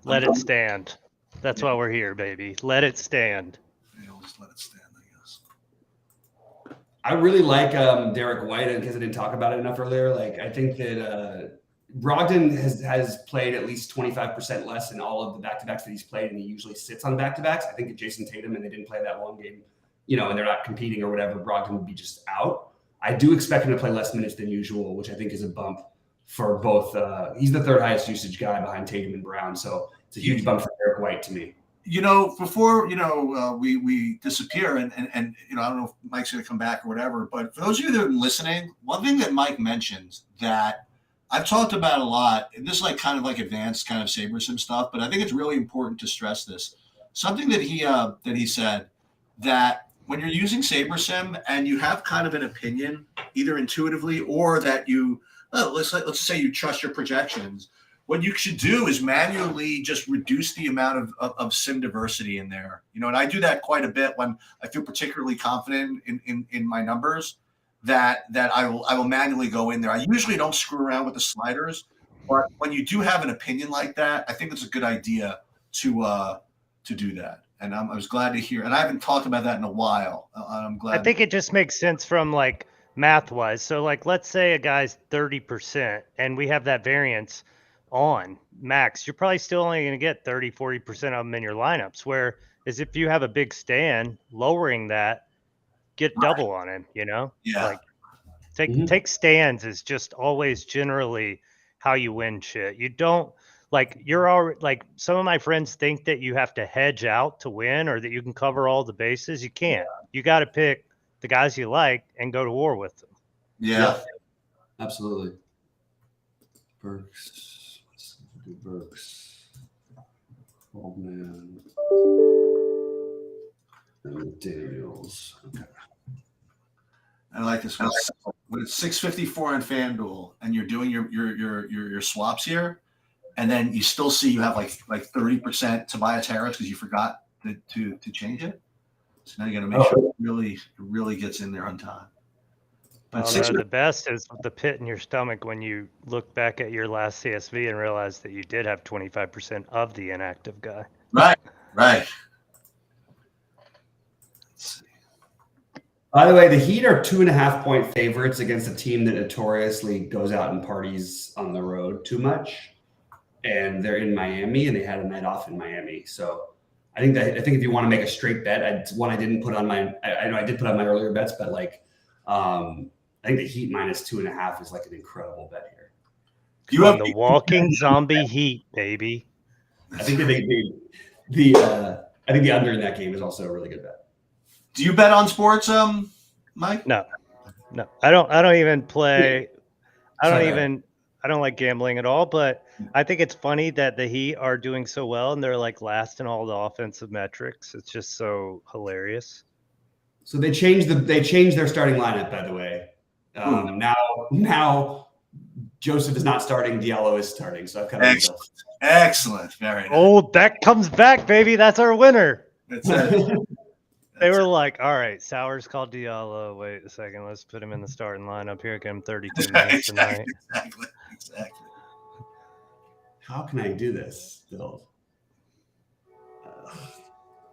Speaker 2: Let it stand. That's why we're here, baby. Let it stand.
Speaker 1: Yeah, I'll just let it stand, I guess.
Speaker 3: I really like Derek White, in case I didn't talk about it enough earlier. Like, I think that Brogdon has played at least 25% less in all of the back-to-backs that he's played, and he usually sits on back-to-backs. I think at Jason Tatum, and they didn't play that long game, and they're not competing or whatever, Brogdon would be just out. I do expect him to play less minutes than usual, which I think is a bump for both. He's the third highest usage guy behind Tatum and Brown, so it's a huge bump for Derek White to me.
Speaker 1: Before we disappear, and I don't know if Mike's going to come back or whatever, but for those of you that are listening, one thing that Mike mentioned that I've talked about a lot, and this is like kind of like advanced kind of SaberSim stuff, but I think it's really important to stress this. Something that he said that when you're using SaberSim and you have kind of an opinion, either intuitively or that let's say you trust your projections, what you should do is manually just reduce the amount of sim diversity in there. And I do that quite a bit when I feel particularly confident in my numbers that I will manually go in there. I usually don't screw around with the sliders, but when you do have an opinion like that, I think it's a good idea to do that. And I was glad to hear. And I haven't talked about that in a while. I'm glad.
Speaker 2: I think it just makes sense from like math-wise. So like, let's say a guy's 30% and we have that variance on max. You're probably still only going to get 30, 40% of them in your lineups. Whereas if you have a big stand, lowering that, get double on him,
Speaker 1: Yeah.
Speaker 2: Like take stands is just always generally how you win shit. You don't. Like you're already like some of my friends think that you have to hedge out to win or that you can cover all the bases. You can't. You got to pick the guys you like and go to war with them.
Speaker 3: Yeah. Absolutely. Burks. Let's do Burks. Old man. And Daniels. Okay.
Speaker 1: I like this one. When it's 654 on FanDuel and you're doing your swaps here, and then you still see you have like 30% Tobias Harris because you forgot to change it. So now you got to make sure it really gets in there on time. But
Speaker 2: the best is the pit in your stomach when you look back at your last CSV and realize that you did have 25% of the inactive guy.
Speaker 1: Right. Let's see.
Speaker 3: By the way, the Heat are 2.5-point favorites against a team that notoriously goes out and parties on the road too much. And they're in Miami, and they had a night off in Miami. So I think if you want to make a straight bet, I didn't put on my. I know I did put on my earlier bets, but I think the Heat -2.5 is like an incredible bet here.
Speaker 2: On the walking zombie heat, baby.
Speaker 3: I think the under in that game is also a really good bet.
Speaker 1: Do you bet on sports, Mike?
Speaker 2: No. I don't even play. I don't like gambling at all, but I think it's funny that the Heat are doing so well and they're like last in all the offensive metrics. It's just so hilarious.
Speaker 3: So they changed their starting lineup, by the way. Now Joseph is not starting, Diallo is starting. So I've kind of
Speaker 1: excellent. Very nice.
Speaker 2: Oh, that comes back, baby. That's our winner.
Speaker 1: That's it.
Speaker 2: They were like, all right, Sowers called Diallo. Wait a second. Let's put him in the starting lineup. Here, give him 32 minutes tonight.
Speaker 1: Exactly.
Speaker 3: How can I do this still?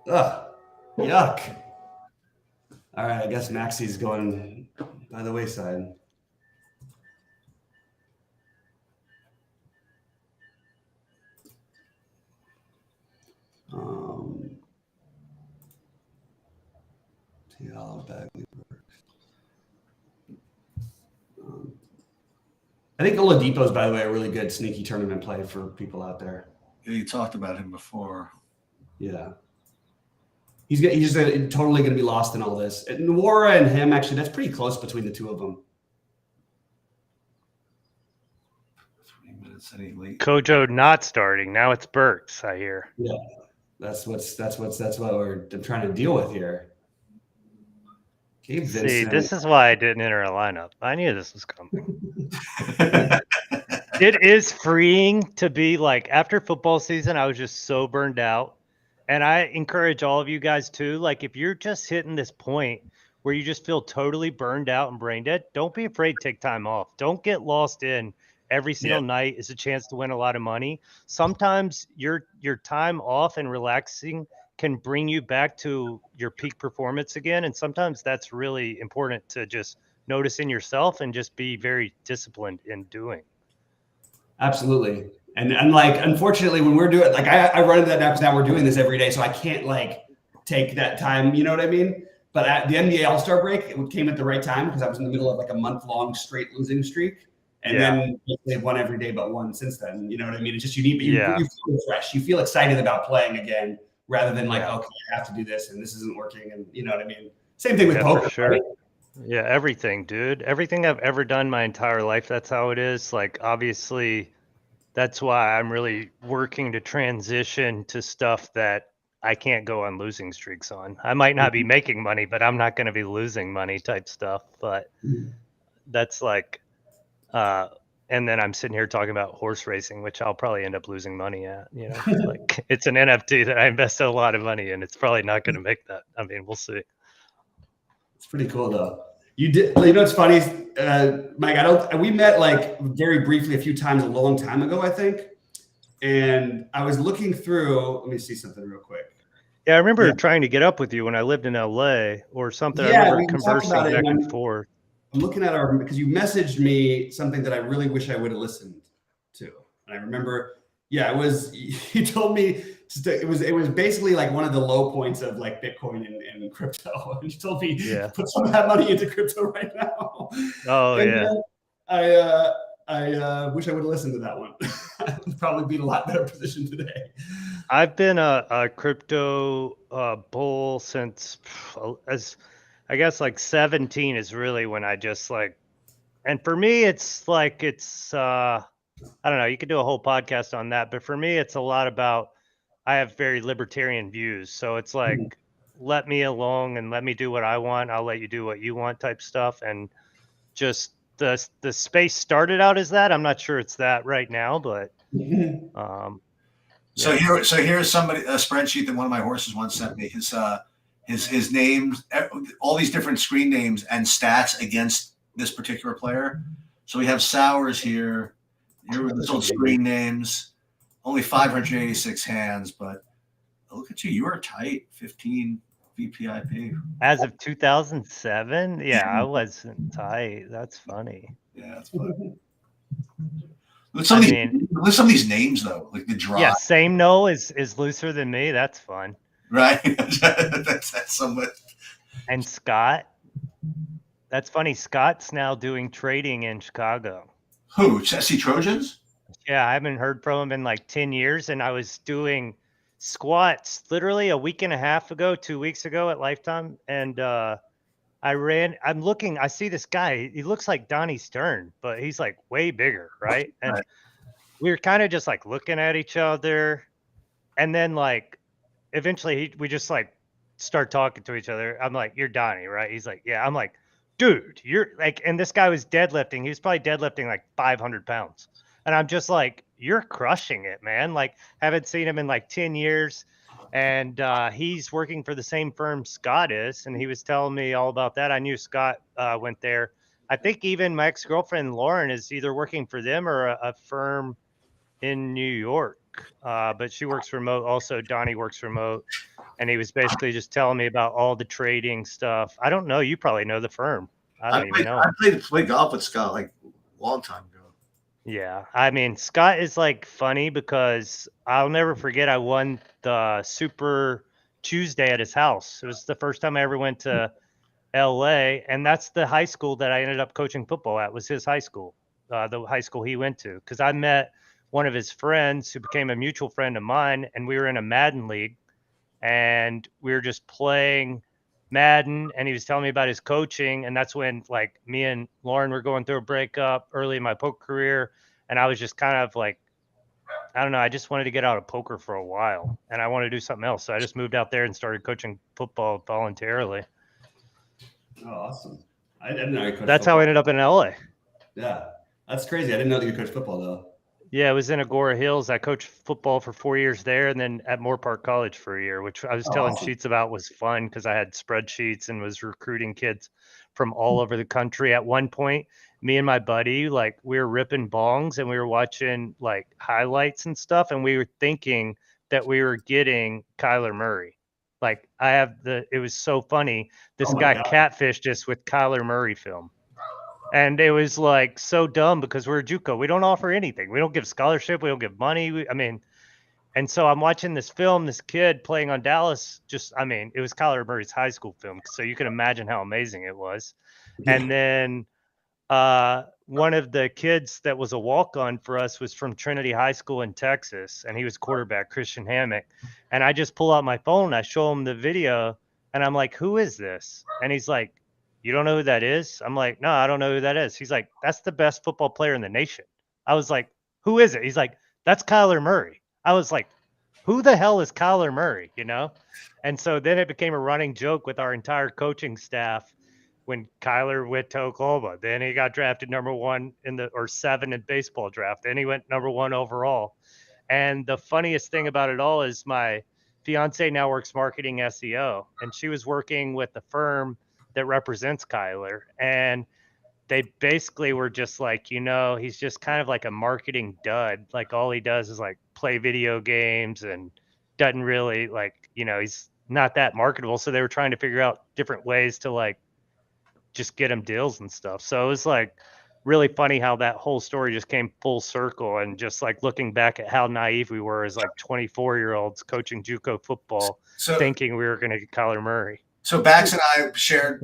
Speaker 3: Yuck. All right, I guess Maxi's going by the wayside. I think Oladipo's, by the way, a really good sneaky tournament play for people out there.
Speaker 1: Yeah, you talked about him before.
Speaker 3: Yeah. He's totally going to be lost in all this. Nwora and him, actually, that's pretty close between the two of them.
Speaker 1: 3 minutes any late.
Speaker 2: Kojo not starting. Now it's Burks, I hear.
Speaker 3: Yeah. That's what I'm trying to deal with here.
Speaker 2: See, this is why I didn't enter a lineup. I knew this was coming. It is freeing to be like, after football season, I was just so burned out. And I encourage all of you guys too. Like, if you're just hitting this point where you just feel totally burned out and brain dead, don't be afraid to take time off. Don't get lost in every single night is a chance to win a lot of money. Sometimes your time off and relaxing can bring you back to your peak performance again. And sometimes that's really important to just notice in yourself and just be very disciplined in doing.
Speaker 3: Absolutely. And like, unfortunately, when we're doing, like, I run into that now because now we're doing this every day. So I can't like take that time, you know what I mean? But at the NBA All-Star break, it came at the right time because I was in the middle of like a month-long straight losing streak. And then they've won every day but one since then. You know what I mean? It's just, you feel fresh. You feel excited about playing again rather than like, okay, I have to do this and this isn't working. And you know what I mean? Same thing with poker.
Speaker 2: For sure. Right? Yeah, everything, dude. Everything I've ever done my entire life, that's how it is. Like, obviously, that's why I'm really working to transition to stuff that I can't go on losing streaks on. I might not be making money, but I'm not going to be losing money type stuff. But that's like, and then I'm sitting here talking about horse racing, which I'll probably end up losing money at. You know, like, it's an NFT that I invested a lot of money in. It's probably not going to make that. I mean, we'll see.
Speaker 3: It's pretty cool though. You did, you know, it's funny, Mike. We met like very briefly a few times a long time ago, I think. And I was looking through. Let me see something real quick.
Speaker 2: Yeah, I remember trying to get up with you when I lived in LA or something. I remember conversing back and forth.
Speaker 3: I'm looking at because you messaged me something that I really wish I would have listened to. And I remember, it was, you told me it was basically like one of the low points of like Bitcoin and crypto. And you told me put some of that money into crypto right now.
Speaker 2: Oh,
Speaker 3: and I wish I would have listened to that one. I'd probably be in a lot better position today.
Speaker 2: I've been a crypto bull since, I guess, like 17 is really when I just like, and for me, it's like, I don't know, you could do a whole podcast on that, but for me, it's a lot about, I have very libertarian views. So it's like, let me alone and let me do what I want. I'll let you do what you want type stuff. And just the space started out as that. I'm not sure it's that right now, but
Speaker 1: so here's a spreadsheet that one of my horses once sent me. His names, all these different screen names and stats against this particular player. So we have Sowers here. Here are the old screen names. Only 586 hands, but look at you. You are tight. 15 VPIP.
Speaker 2: As of 2007? Yeah, I wasn't tight. That's funny.
Speaker 1: Yeah, that's funny. Look at some of these names, though. Like the draw.
Speaker 2: Yeah, same no is looser than me. That's fun.
Speaker 1: Right? that's somewhat.
Speaker 2: And Scott. That's funny. Scott's now doing trading in Chicago.
Speaker 1: Who? Chelsea Trojans?
Speaker 2: Yeah, I haven't heard from him in like 10 years, and I was doing squats literally a week and a half ago, 2 weeks ago at Lifetime, and I'm looking, I see this guy, he looks like Donnie Stern, but he's like way bigger, right? And
Speaker 1: Right.
Speaker 2: we were kind of just like looking at each other, and then like eventually we just like start talking to each other. I'm like, "You're Donnie, right?" He's like, "Yeah." I'm like, "Dude, you're like," and this guy was deadlifting. He was probably deadlifting like 500 pounds. And I'm just like, "You're crushing it, man." Like, haven't seen him in like 10 years. And he's working for the same firm Scott is. And he was telling me all about that. I knew Scott went there. I think even my ex girlfriend, Lauren, is either working for them or a firm in New York. But she works remote. Also, Donnie works remote. And he was basically just telling me about all the trading stuff. I don't know. You probably know the firm. I don't even know.
Speaker 1: I played golf with Scott like a long time ago.
Speaker 2: Yeah. I mean, Scott is like funny because I'll never forget I won the Super Tuesday at his house. It was the first time I ever went to LA. And that's the high school that I ended up coaching football at, was his high school, the high school he went to. Because I met one of his friends who became a mutual friend of mine, and we were in a Madden league. And we were just playing Madden, and he was telling me about his coaching. And that's when like me and Lauren were going through a breakup early in my poker career. And I was just kind of like, I don't know, I just wanted to get out of poker for a while and I wanted to do something else. So I just moved out there and started coaching football voluntarily.
Speaker 3: Oh, awesome. I didn't know you coached
Speaker 2: That's
Speaker 3: football.
Speaker 2: how I ended up in LA.
Speaker 3: Yeah. That's crazy. I didn't know that you coached football though.
Speaker 2: Yeah, it was in Agora Hills. I coached football for 4 years there, and then at Moore Park College for a year, which I was telling
Speaker 3: Awesome.
Speaker 2: Sheets about was fun because I had spreadsheets and was recruiting kids from all over the country. At one point, me and my buddy, like we were ripping bongs and we were watching like highlights and stuff, and we were thinking that we were getting Kyler Murray. Like it was so funny. This
Speaker 3: Oh my
Speaker 2: guy
Speaker 3: God.
Speaker 2: catfished us with Kyler Murray film. And it was like so dumb because we're a JUCO. We don't offer anything. We don't give scholarship. We don't give money. I mean, and so I'm watching this film, this kid playing on Dallas. I mean, it was Kyler Murray's high school film. So you can imagine how amazing it was.
Speaker 3: Yeah.
Speaker 2: And then one of the kids that was a walk-on for us was from Trinity High School in Texas. And he was quarterback, Christian Hammock. And I just pull out my phone. I show him the video and I'm like, "Who is this?" And he's like, "You don't know who that is?" I'm like, "No, I don't know who that is." He's like, "That's the best football player in the nation." I was like, "Who is it?" He's like, "That's Kyler Murray." I was like, "Who the hell is Kyler Murray?" You know? And so then it became a running joke with our entire coaching staff when Kyler went to Oklahoma. Then he got drafted number 1 or 7 in baseball draft. Then he went number 1 overall. And the funniest thing about it all is my fiance now works marketing SEO, and she was working with the firm that represents Kyler. And they basically were just like, he's just kind of like a marketing dud. Like all he does is like play video games and doesn't really like, he's not that marketable. So they were trying to figure out different ways to like just get him deals and stuff. So it was like really funny how that whole story just came full circle, and just like looking back at how naive we were as like 24-year-olds coaching JUCO football, thinking we were going to get Kyler Murray.
Speaker 1: So Bax and I shared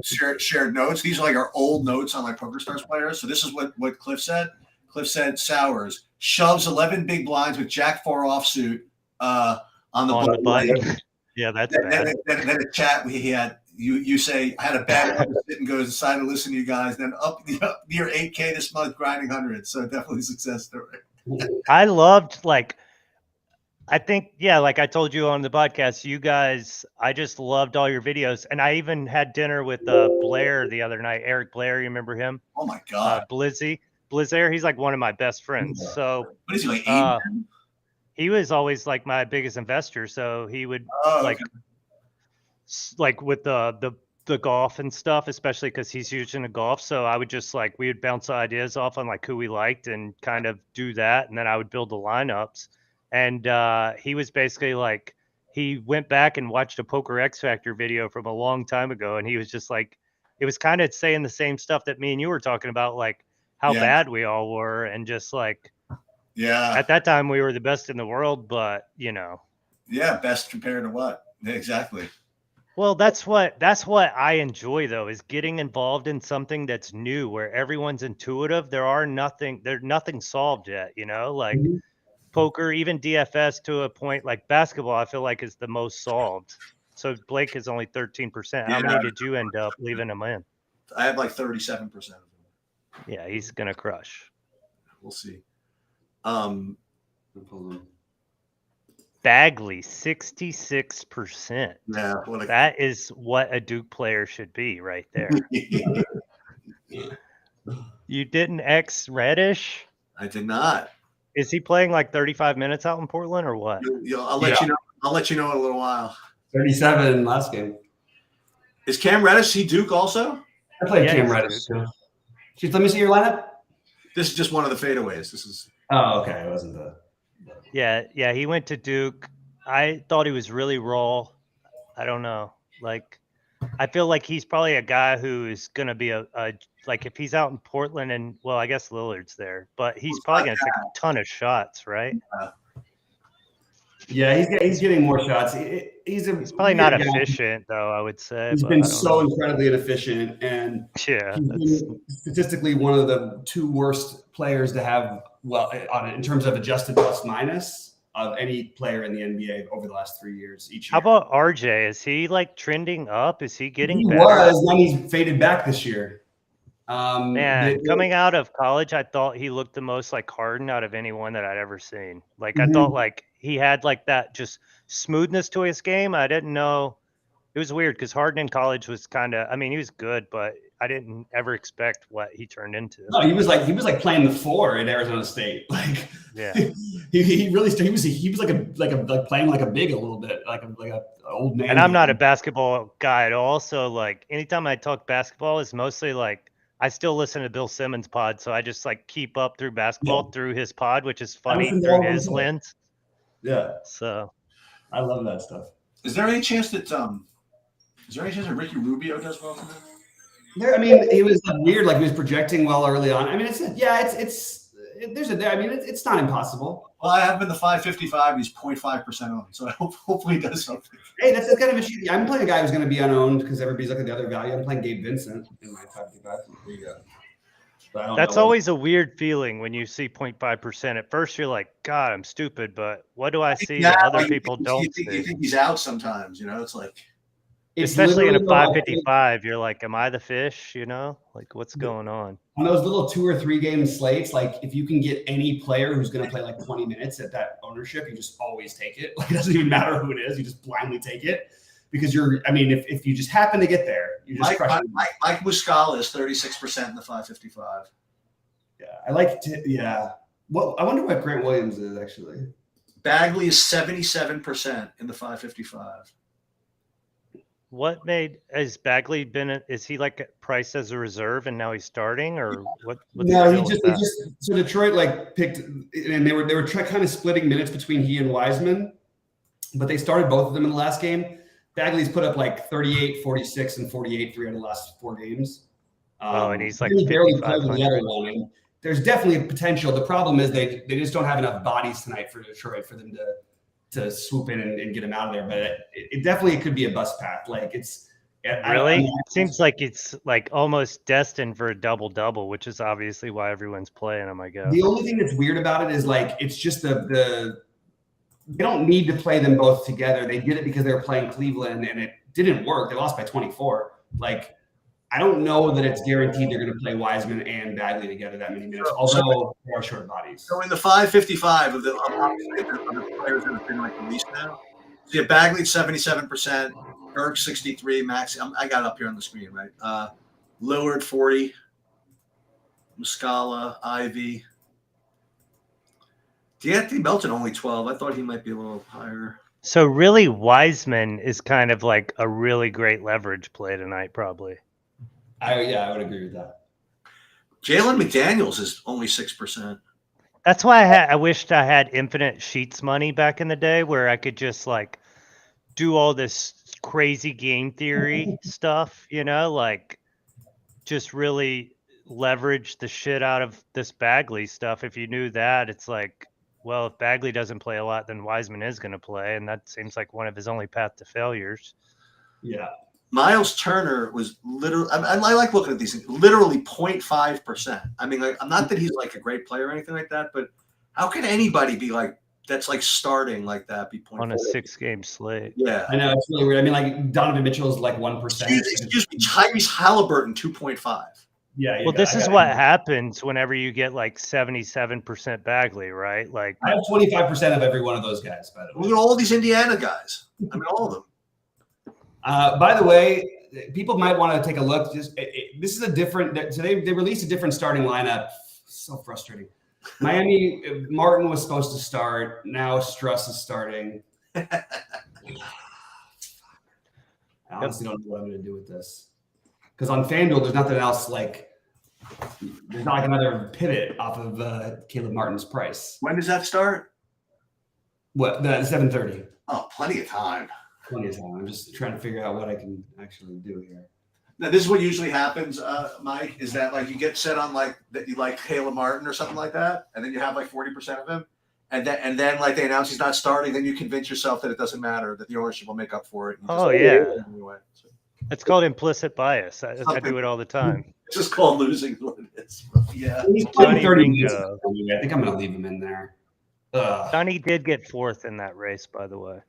Speaker 1: notes. These are like our old notes on my PokerStars players. So this is what Cliff said. Cliff said Sowers shoves 11 big blinds with Jack 4 offsuit on the button.
Speaker 2: Yeah, that's bad.
Speaker 1: Then a chat he had. You say I had a bad one to sit and goes aside to listen to you guys. Then up near 8K this month, grinding hundreds. So definitely success story.
Speaker 2: I loved I think, like I told you on the podcast, you guys, I just loved all your videos. And I even had dinner with Blair the other night, Eric Blair. You remember him?
Speaker 1: Oh my God.
Speaker 2: Blizzair. He's like one of my best friends. So
Speaker 1: what is he, like 8?
Speaker 2: He was always like my biggest investor. So he would like with the golf and stuff, especially because he's huge into golf. So I would just we would bounce ideas off on like who we liked and kind of do that. And then I would build the lineups. And he was basically like, he went back and watched a Poker X Factor video from a long time ago. And he was just like, it was kind of saying the same stuff that me and you were talking about, like how bad we all were. And just like, at that time we were the best in the world, but
Speaker 1: Yeah. Best compared to what? Exactly.
Speaker 2: Well, that's what I enjoy though, is getting involved in something that's new where everyone's intuitive. There's nothing solved yet, like poker, even DFS to a point. Like basketball, I feel like is the most solved. So Blake is only 13%. How many did you end up leaving him in?
Speaker 1: I had like 37% of them.
Speaker 2: Yeah, he's gonna crush.
Speaker 1: We'll see.
Speaker 2: Bagley, 66%.
Speaker 1: Yeah,
Speaker 2: that is what a Duke player should be right there. You didn't X Reddish?
Speaker 1: I did not.
Speaker 2: Is he playing like 35 minutes out in Portland or what?
Speaker 1: I'll let you know. I'll let you know in a little while.
Speaker 3: 37 last game.
Speaker 1: Is Cam Reddish Duke also?
Speaker 3: I played Cam Reddish too. Let me see your lineup.
Speaker 1: This is just one of the fadeaways. This is.
Speaker 3: Oh, okay. It wasn't the.
Speaker 2: Yeah. He went to Duke. I thought he was really raw. I don't know. Like, I feel like he's probably a guy who is going to be like if he's out in Portland and well, I guess Lillard's there, but he's probably going to take a ton of shots, right?
Speaker 3: Yeah, he's getting more shots. He's
Speaker 2: probably not efficient though, I would say.
Speaker 3: He's been so incredibly inefficient, and he's been statistically one of the 2 worst players to have in terms of adjusted plus minus of any player in the NBA over the last 3 years each year.
Speaker 2: How about RJ? Is he like trending up? Is he getting better?
Speaker 3: He was, then he's faded back this year.
Speaker 2: Coming out of college, I thought he looked the most like Harden out of anyone that I'd ever seen. Like I thought like he had like that just smoothness to his game. I didn't know. It was weird because Harden in college was kind of, I mean, he was good, but I didn't ever expect what he turned into.
Speaker 3: No, he was like playing the 4 at Arizona State. Like,
Speaker 2: yeah,
Speaker 3: he really he was like playing like a big a little bit, like a old man.
Speaker 2: And I'm not a basketball guy at all, so like anytime I talk basketball, it's mostly like I still listen to Bill Simmons' pod, so I just like keep up through basketball through his pod, which is funny through his lens.
Speaker 3: Yeah,
Speaker 2: so
Speaker 3: I love that stuff.
Speaker 1: Is there any chance that Ricky Rubio does well today?
Speaker 3: I mean, it was weird. Like he was projecting well early on. I mean, it's not impossible.
Speaker 1: Well, I have been the 555. He's 0.5% on, so hopefully he does something.
Speaker 3: Hey, that's kind of interesting. I'm playing a guy who's going to be unowned because everybody's looking at the other value. I'm playing Gabe Vincent in my 555. There you go.
Speaker 2: That's always a weird feeling when you see 0.5%. At first, you're like, God, I'm stupid, but what do I see that other people don't see?
Speaker 1: You think he's out sometimes, it's like.
Speaker 2: Especially in a 555, you're like, am I the fish? Like what's going on?
Speaker 3: On those little 2 or 3 game slates, like if you can get any player who's going to play like 20 minutes at that ownership, you just always take it. Like it doesn't even matter who it is. You just blindly take it because if you just happen to get there, you just crush it.
Speaker 1: Mike Muscala is 36% in the 555.
Speaker 3: Yeah. Well, I wonder what Grant Williams is actually.
Speaker 1: Bagley is 77% in the 555.
Speaker 2: What has Bagley been? Is he like priced as a reserve and now he's starting, or what?
Speaker 3: No, he just so Detroit like picked, and they were kind of splitting minutes between he and Wiseman, but they started both of them in the last game. Bagley's put up like 38, 46, and 48 3 out of the last 4 games.
Speaker 2: And he's like
Speaker 3: barely played with the other one. There's definitely potential. The problem is they just don't have enough bodies tonight for Detroit for them to swoop in and get him out of there. But it definitely could be a bust path. Like it's
Speaker 2: really it seems like it's like almost destined for a double-double, which is obviously why everyone's playing him, I guess.
Speaker 3: The only thing that's weird about it is like it's just they don't need to play them both together. They did it because they were playing Cleveland and it didn't work. They lost by 24. Like I don't know that it's guaranteed they're going to play Wiseman and Bagley together that many minutes, although they are short bodies.
Speaker 1: So in the 555 of the players that have been like released now, so you have Bagley 77%, Dirk 63, Max. I got it up here on the screen, right? Lillard 40, Muscala, Ivy. D'Anthony Melton only 12. I thought he might be a little higher.
Speaker 2: So really, Wiseman is kind of like a really great leverage play tonight, probably.
Speaker 3: I would agree with that.
Speaker 1: Jalen McDaniels is only 6%.
Speaker 2: That's why I wished I had infinite sheets money back in the day, where I could just like do all this crazy game theory stuff, like just really leverage the shit out of this Bagley stuff. If you knew that, it's like, well, if Bagley doesn't play a lot, then Wiseman is going to play, and that seems like one of his only path to failures.
Speaker 3: Yeah.
Speaker 1: Miles Turner was literally, I like looking at these things, literally 0.5%. I mean, like, I'm not that he's like a great player or anything like that, but how can anybody be like, that's like starting like that, be 0.5?
Speaker 2: On a 6-game slate.
Speaker 1: Yeah.
Speaker 3: I know, it's really weird. I mean, like, Donovan Mitchell is like 1%.
Speaker 1: Excuse me, Tyrese Halliburton, 2.5.
Speaker 3: Yeah.
Speaker 2: Well, this is what happens whenever you get like 77% Bagley, right? Like,
Speaker 3: I have 25% of every one of those guys, by the way.
Speaker 1: Look at all these Indiana guys. I mean, all of them.
Speaker 3: By the way, people might want to take a look. This is a different. So they released a different starting lineup. So frustrating. Miami, Martin was supposed to start. Now Struss is starting. I honestly don't know what I'm going to do with this. Because on FanDuel, there's nothing else like. There's not like another pivot off of Caleb Martin's price.
Speaker 1: When does that start?
Speaker 3: What, the 7:30?
Speaker 1: Oh, plenty of time.
Speaker 3: Plenty of time. I'm just trying to figure out what I can actually do here.
Speaker 1: Now, this is what usually happens, Mike, is that like you get set on like that you like Caleb Martin or something like that, and then you have like 40% of him, and then like they announce he's not starting, then you convince yourself that it doesn't matter, that the ownership will make up for it.
Speaker 2: Oh yeah, anyway. So, it's called implicit bias. I do it all the time.
Speaker 1: It's just called losing what it is. Yeah.
Speaker 3: He's playing 30 minutes. I think I'm going to leave him in there.
Speaker 2: Johnny did get 4th in that race, by the way.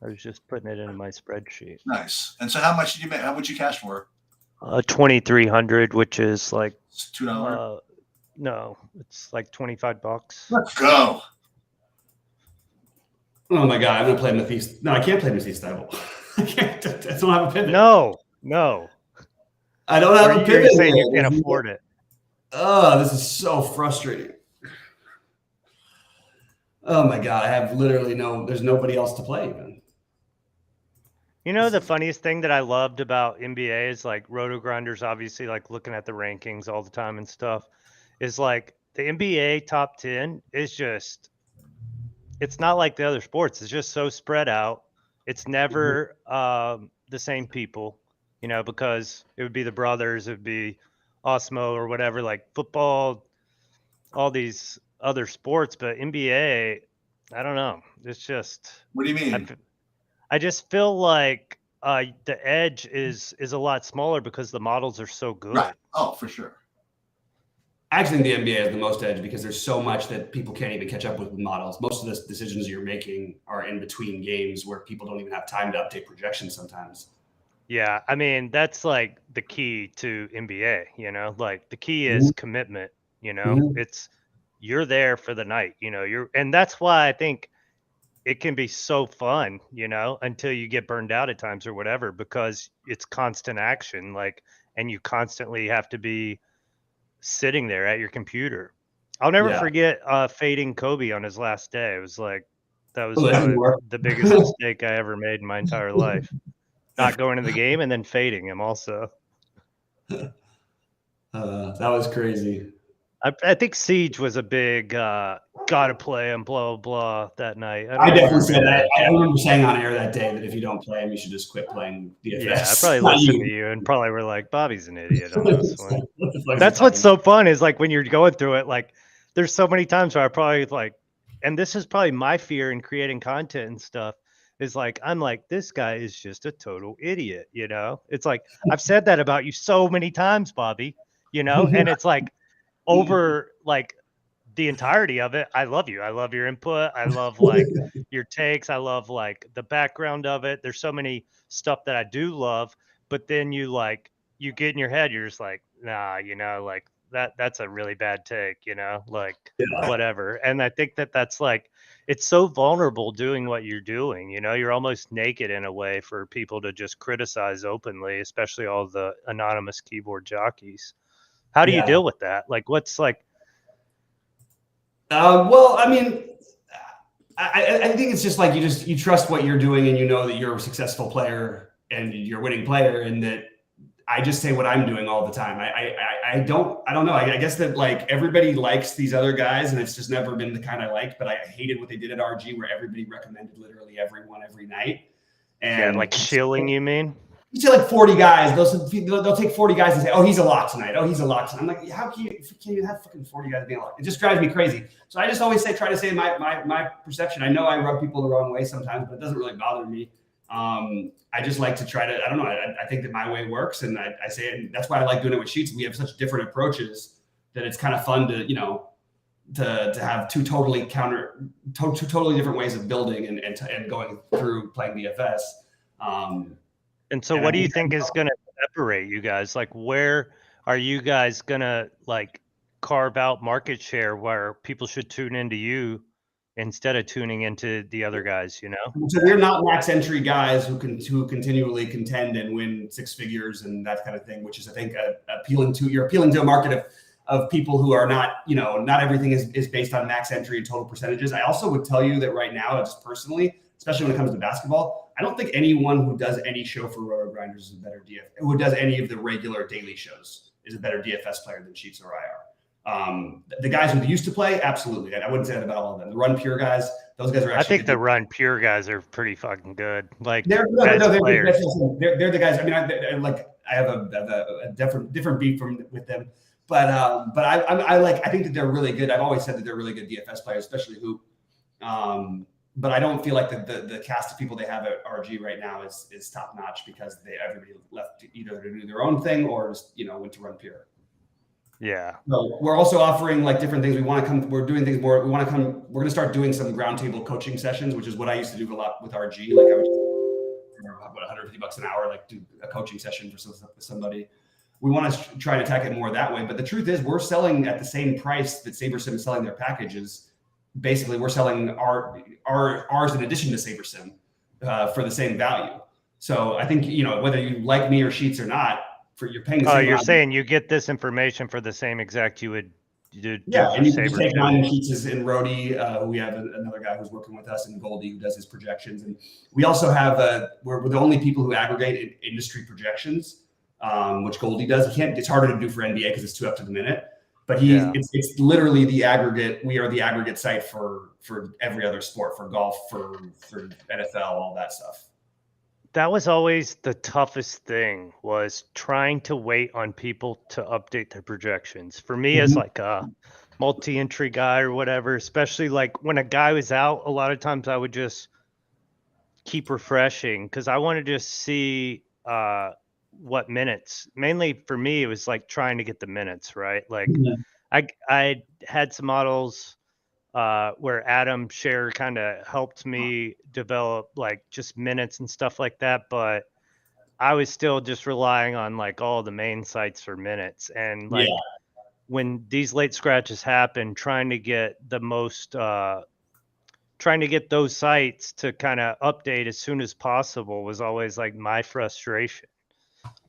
Speaker 2: I was just putting it into my spreadsheet.
Speaker 1: Nice. And so, how much did you make? How much you cash for?
Speaker 2: 2,300, which is like
Speaker 1: $2.
Speaker 2: No, it's like $25.
Speaker 1: Let's go.
Speaker 3: Oh my god, I'm gonna play Matisse. No, I can't play Matisse Thybulle. I can't. I don't have a pivot.
Speaker 2: No.
Speaker 3: I don't have a pivot.
Speaker 2: Saying you can't afford it.
Speaker 3: Oh, this is so frustrating. Oh my god, I have literally there's nobody else to play even.
Speaker 2: You know, the funniest thing that I loved about NBA is like Roto Grinders, obviously like looking at the rankings all the time and stuff, is like the NBA top 10 is just, it's not like the other sports. It's just so spread out. It's never the same people, you know, because it would be the brothers, it would be Osmo or whatever, like football, all these other sports, but NBA, I don't know. It's just.
Speaker 1: What do you mean?
Speaker 2: I just feel like the edge is a lot smaller because the models are so good.
Speaker 1: Right. Oh, for sure.
Speaker 3: I actually think the NBA has the most edge because there's so much that people can't even catch up with models. Most of the decisions you're making are in between games where people don't even have time to update projections sometimes.
Speaker 2: Yeah, I mean, that's like the key to NBA, you know, like the key is commitment, you know, it's you're there for the night, you know, and that's why I think it can be so fun, you know, until you get burned out at times or whatever, because it's constant action, like, and you constantly have to be sitting there at your computer. I'll never forget fading Kobe on his last day. It was like, that was the biggest mistake I ever made in my entire life. Not going to the game and then fading him also.
Speaker 3: That was crazy.
Speaker 2: I think Siege was a big gotta play him, blah, blah, that night.
Speaker 3: I definitely said that. I remember saying on air that day that if you don't play him, you should just quit playing DFS.
Speaker 2: Yeah, I probably listened to you and probably were like, Bobby's an idiot on this one. That's what's so fun is like when you're going through it, like there's so many times where I probably like, and this is probably my fear in creating content and stuff, is like, I'm like, this guy is just a total idiot, you know? It's like, I've said that about you so many times, Bobby, you know? And it's like, over like the entirety of it, I love you. I love your input. I love like your takes. I love like the background of it. There's so many stuff that I do love, but then you get in your head, you're just like, nah, you know, like that's a really bad take, you know, like whatever. And I think that's like, it's so vulnerable doing what you're doing, you know, you're almost naked in a way for people to just criticize openly, especially all the anonymous keyboard jockeys. How do you deal with that? Like, what's like?
Speaker 3: Well, I mean, I think it's just like you trust what you're doing, and you know that you're a successful player and you're a winning player, and that I just say what I'm doing all the time. I don't know. I guess that like everybody likes these other guys, and it's just never been the kind I liked. But I hated what they did at RG, where everybody recommended literally everyone every night. And
Speaker 2: like shilling, you mean?
Speaker 3: You say like 40 guys, they'll take 40 guys and say, oh, he's a lock tonight. Oh, he's a lock tonight. I'm like, how can you have fucking 40 guys being a lock? It just drives me crazy. So I just always try to say my perception. I know I rub people the wrong way sometimes, but it doesn't really bother me. I just like to try to, I don't know, I think that my way works, and I say it, and that's why I like doing it with Sheets. We have such different approaches that it's kind of fun to, to have two totally different ways of building and going through playing DFS.
Speaker 2: And so what do you think is going to separate you guys? Like, where are you guys going to like carve out market share where people should tune into you instead of tuning into the other guys,
Speaker 3: So we're not max entry guys who continually contend and win six figures and that kind of thing, which is, I think, appealing to a market of people who are not, not everything is based on max entry and total percentages. I also would tell you that right now, just personally, especially when it comes to basketball, I don't think anyone who does any show for Roto Grinders is a better DFS. Who does any of the regular daily shows is a better DFS player than Sheets or IR. The guys who used to play, absolutely. I wouldn't say that about all of them. The Run Pure guys, those guys are actually.
Speaker 2: I think the Run Pure guys are pretty fucking good. Like
Speaker 3: they're the guys. I mean, I have a different beat with them, but I think that they're really good. I've always said that they're really good DFS players, especially Hoop. But I don't feel like the cast of people they have at RG right now is top notch because everybody left either to do their own thing or just went to Run Pure.
Speaker 2: Yeah.
Speaker 3: So we're also offering like different things. We're doing things more. We're going to start doing some ground table coaching sessions, which is what I used to do a lot with RG. Like I would $150 an hour, like do a coaching session for somebody. We want to try to attack it more that way. But the truth is we're selling at the same price that SaberSim is selling their packages. Basically, we're selling ours in addition to SaberSim for the same value. So I think, whether you like me or Sheets or not, you're paying the same.
Speaker 2: You're saying you get this information for the same exact you would do.
Speaker 3: Yeah, and you can just take mine and Sheets and Rody. We have another guy who's working with us, and Goldie, who does his projections. And we also have we're the only people who aggregate industry projections, which Goldie does. It's harder to do for NBA because it's too up to the minute. But it's literally the aggregate. We are the aggregate site for every other sport, for golf, for NFL, all that stuff.
Speaker 2: That was always the toughest thing, was trying to wait on people to update their projections. For me, as like a multi-entry guy or whatever, especially like when a guy was out, a lot of times I would just keep refreshing because I wanted to just see what minutes. Mainly for me, it was like trying to get the minutes, right? Like I had some models where Adam Share kind of helped me develop like just minutes and stuff like that, but I was still just relying on like all the main sites for minutes. And like when these late scratches happen, trying to get those sites to kind of update as soon as possible was always like my frustration.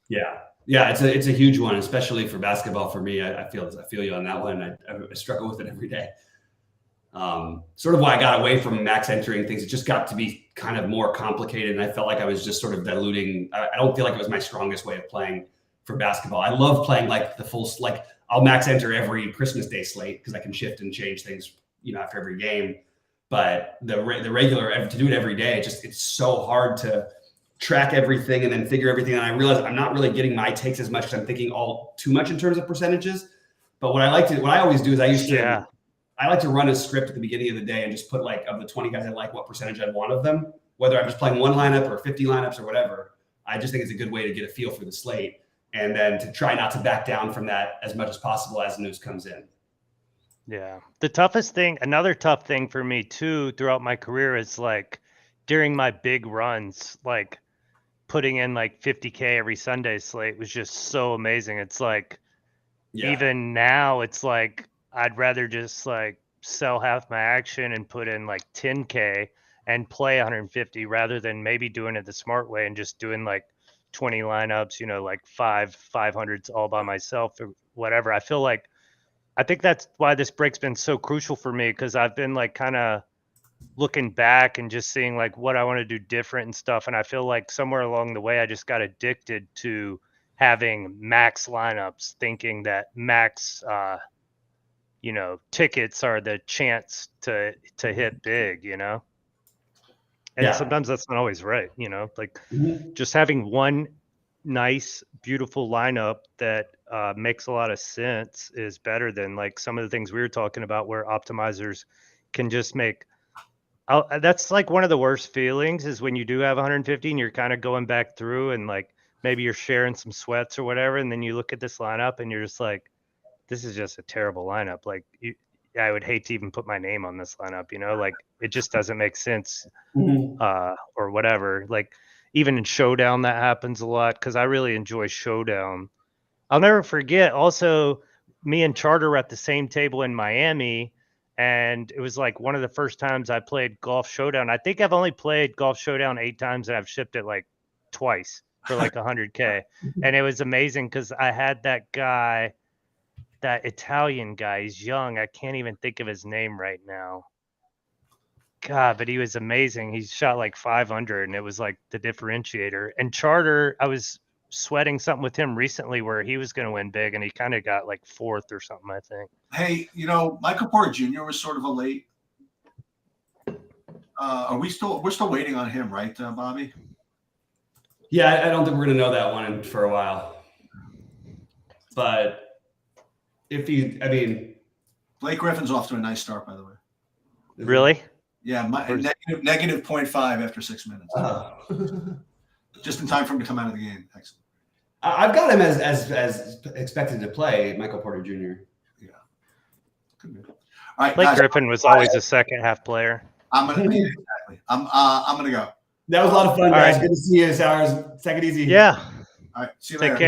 Speaker 3: Yeah, it's a huge one, especially for basketball. For me, I feel you on that one. I struggle with it every day. Sort of why I got away from max entering things. It just got to be kind of more complicated, and I felt like I was just sort of diluting. I don't feel like it was my strongest way of playing for basketball. I love playing like the full, like I'll max enter every Christmas Day slate because I can shift and change things, after every game. But the regular, to do it every day, it's so hard to track everything and then figure everything. And I realize I'm not really getting my takes as much because I'm thinking all too much in terms of percentages. But what I always do is I like to run a script at the beginning of the day and just put like, of the 20 guys I like, what percentage I'd want of them, whether I'm just playing one lineup or 50 lineups or whatever. I just think it's a good way to get a feel for the slate and then to try not to back down from that as much as possible as news comes in.
Speaker 2: Yeah. Another tough thing for me too, throughout my career is like during my big runs, like putting in like 50K every Sunday slate was just so amazing. It's like, even now it's like, I'd rather just like sell half my action and put in like 10K and play 150 rather than maybe doing it the smart way and just doing like 20 lineups, like 500s all by myself or whatever. I think that's why this break's been so crucial for me, because I've been like kind of looking back and just seeing like what I want to do different and stuff. And I feel like somewhere along the way, I just got addicted to having max lineups, thinking that max, tickets are the chance to hit big, and sometimes that's not always right, like just having one nice, beautiful lineup that makes a lot of sense is better than like some of the things we were talking about where optimizers can just make That's like one of the worst feelings is when you do have 150 and you're kind of going back through and like maybe you're sharing some sweats or whatever, and then you look at this lineup and you're just like, this is just a terrible lineup. Like I would hate to even put my name on this lineup, like it just doesn't make sense, or whatever. Like even in Showdown that happens a lot because I really enjoy Showdown. I'll never forget. Also, me and Charter were at the same table in Miami, and it was like one of the first times I played Golf Showdown. I think I've only played Golf Showdown 8 times, and I've shipped it like twice for like 100K. And it was amazing because I had that guy, that Italian guy. He's young. I can't even think of his name right now. God, but he was amazing. He shot like 500, and it was like the differentiator. And Charter, I was sweating something with him recently where he was going to win big, and he kind of got like 4th or something, I think.
Speaker 1: Hey, Michael Porter Jr. was sort of a late. We're still waiting on him, right, Bobby?
Speaker 3: Yeah, I don't think we're going to know that one for a while. But
Speaker 1: Blake Griffin's off to a nice start, by the way.
Speaker 2: Really?
Speaker 1: Yeah, negative 0.5 after 6 minutes. Just in time for him to come out of the game. Excellent.
Speaker 3: I've got him as expected to play, Michael Porter Jr.
Speaker 1: Yeah. Could be. All right,
Speaker 2: Blake Griffin was always a second half player.
Speaker 1: I'm gonna go.
Speaker 3: That was a lot of fun, guys.
Speaker 2: Right.
Speaker 3: Good to see you, Sowers. Take it easy.
Speaker 2: Yeah.
Speaker 1: All right. See you
Speaker 2: Take
Speaker 1: later.
Speaker 2: care.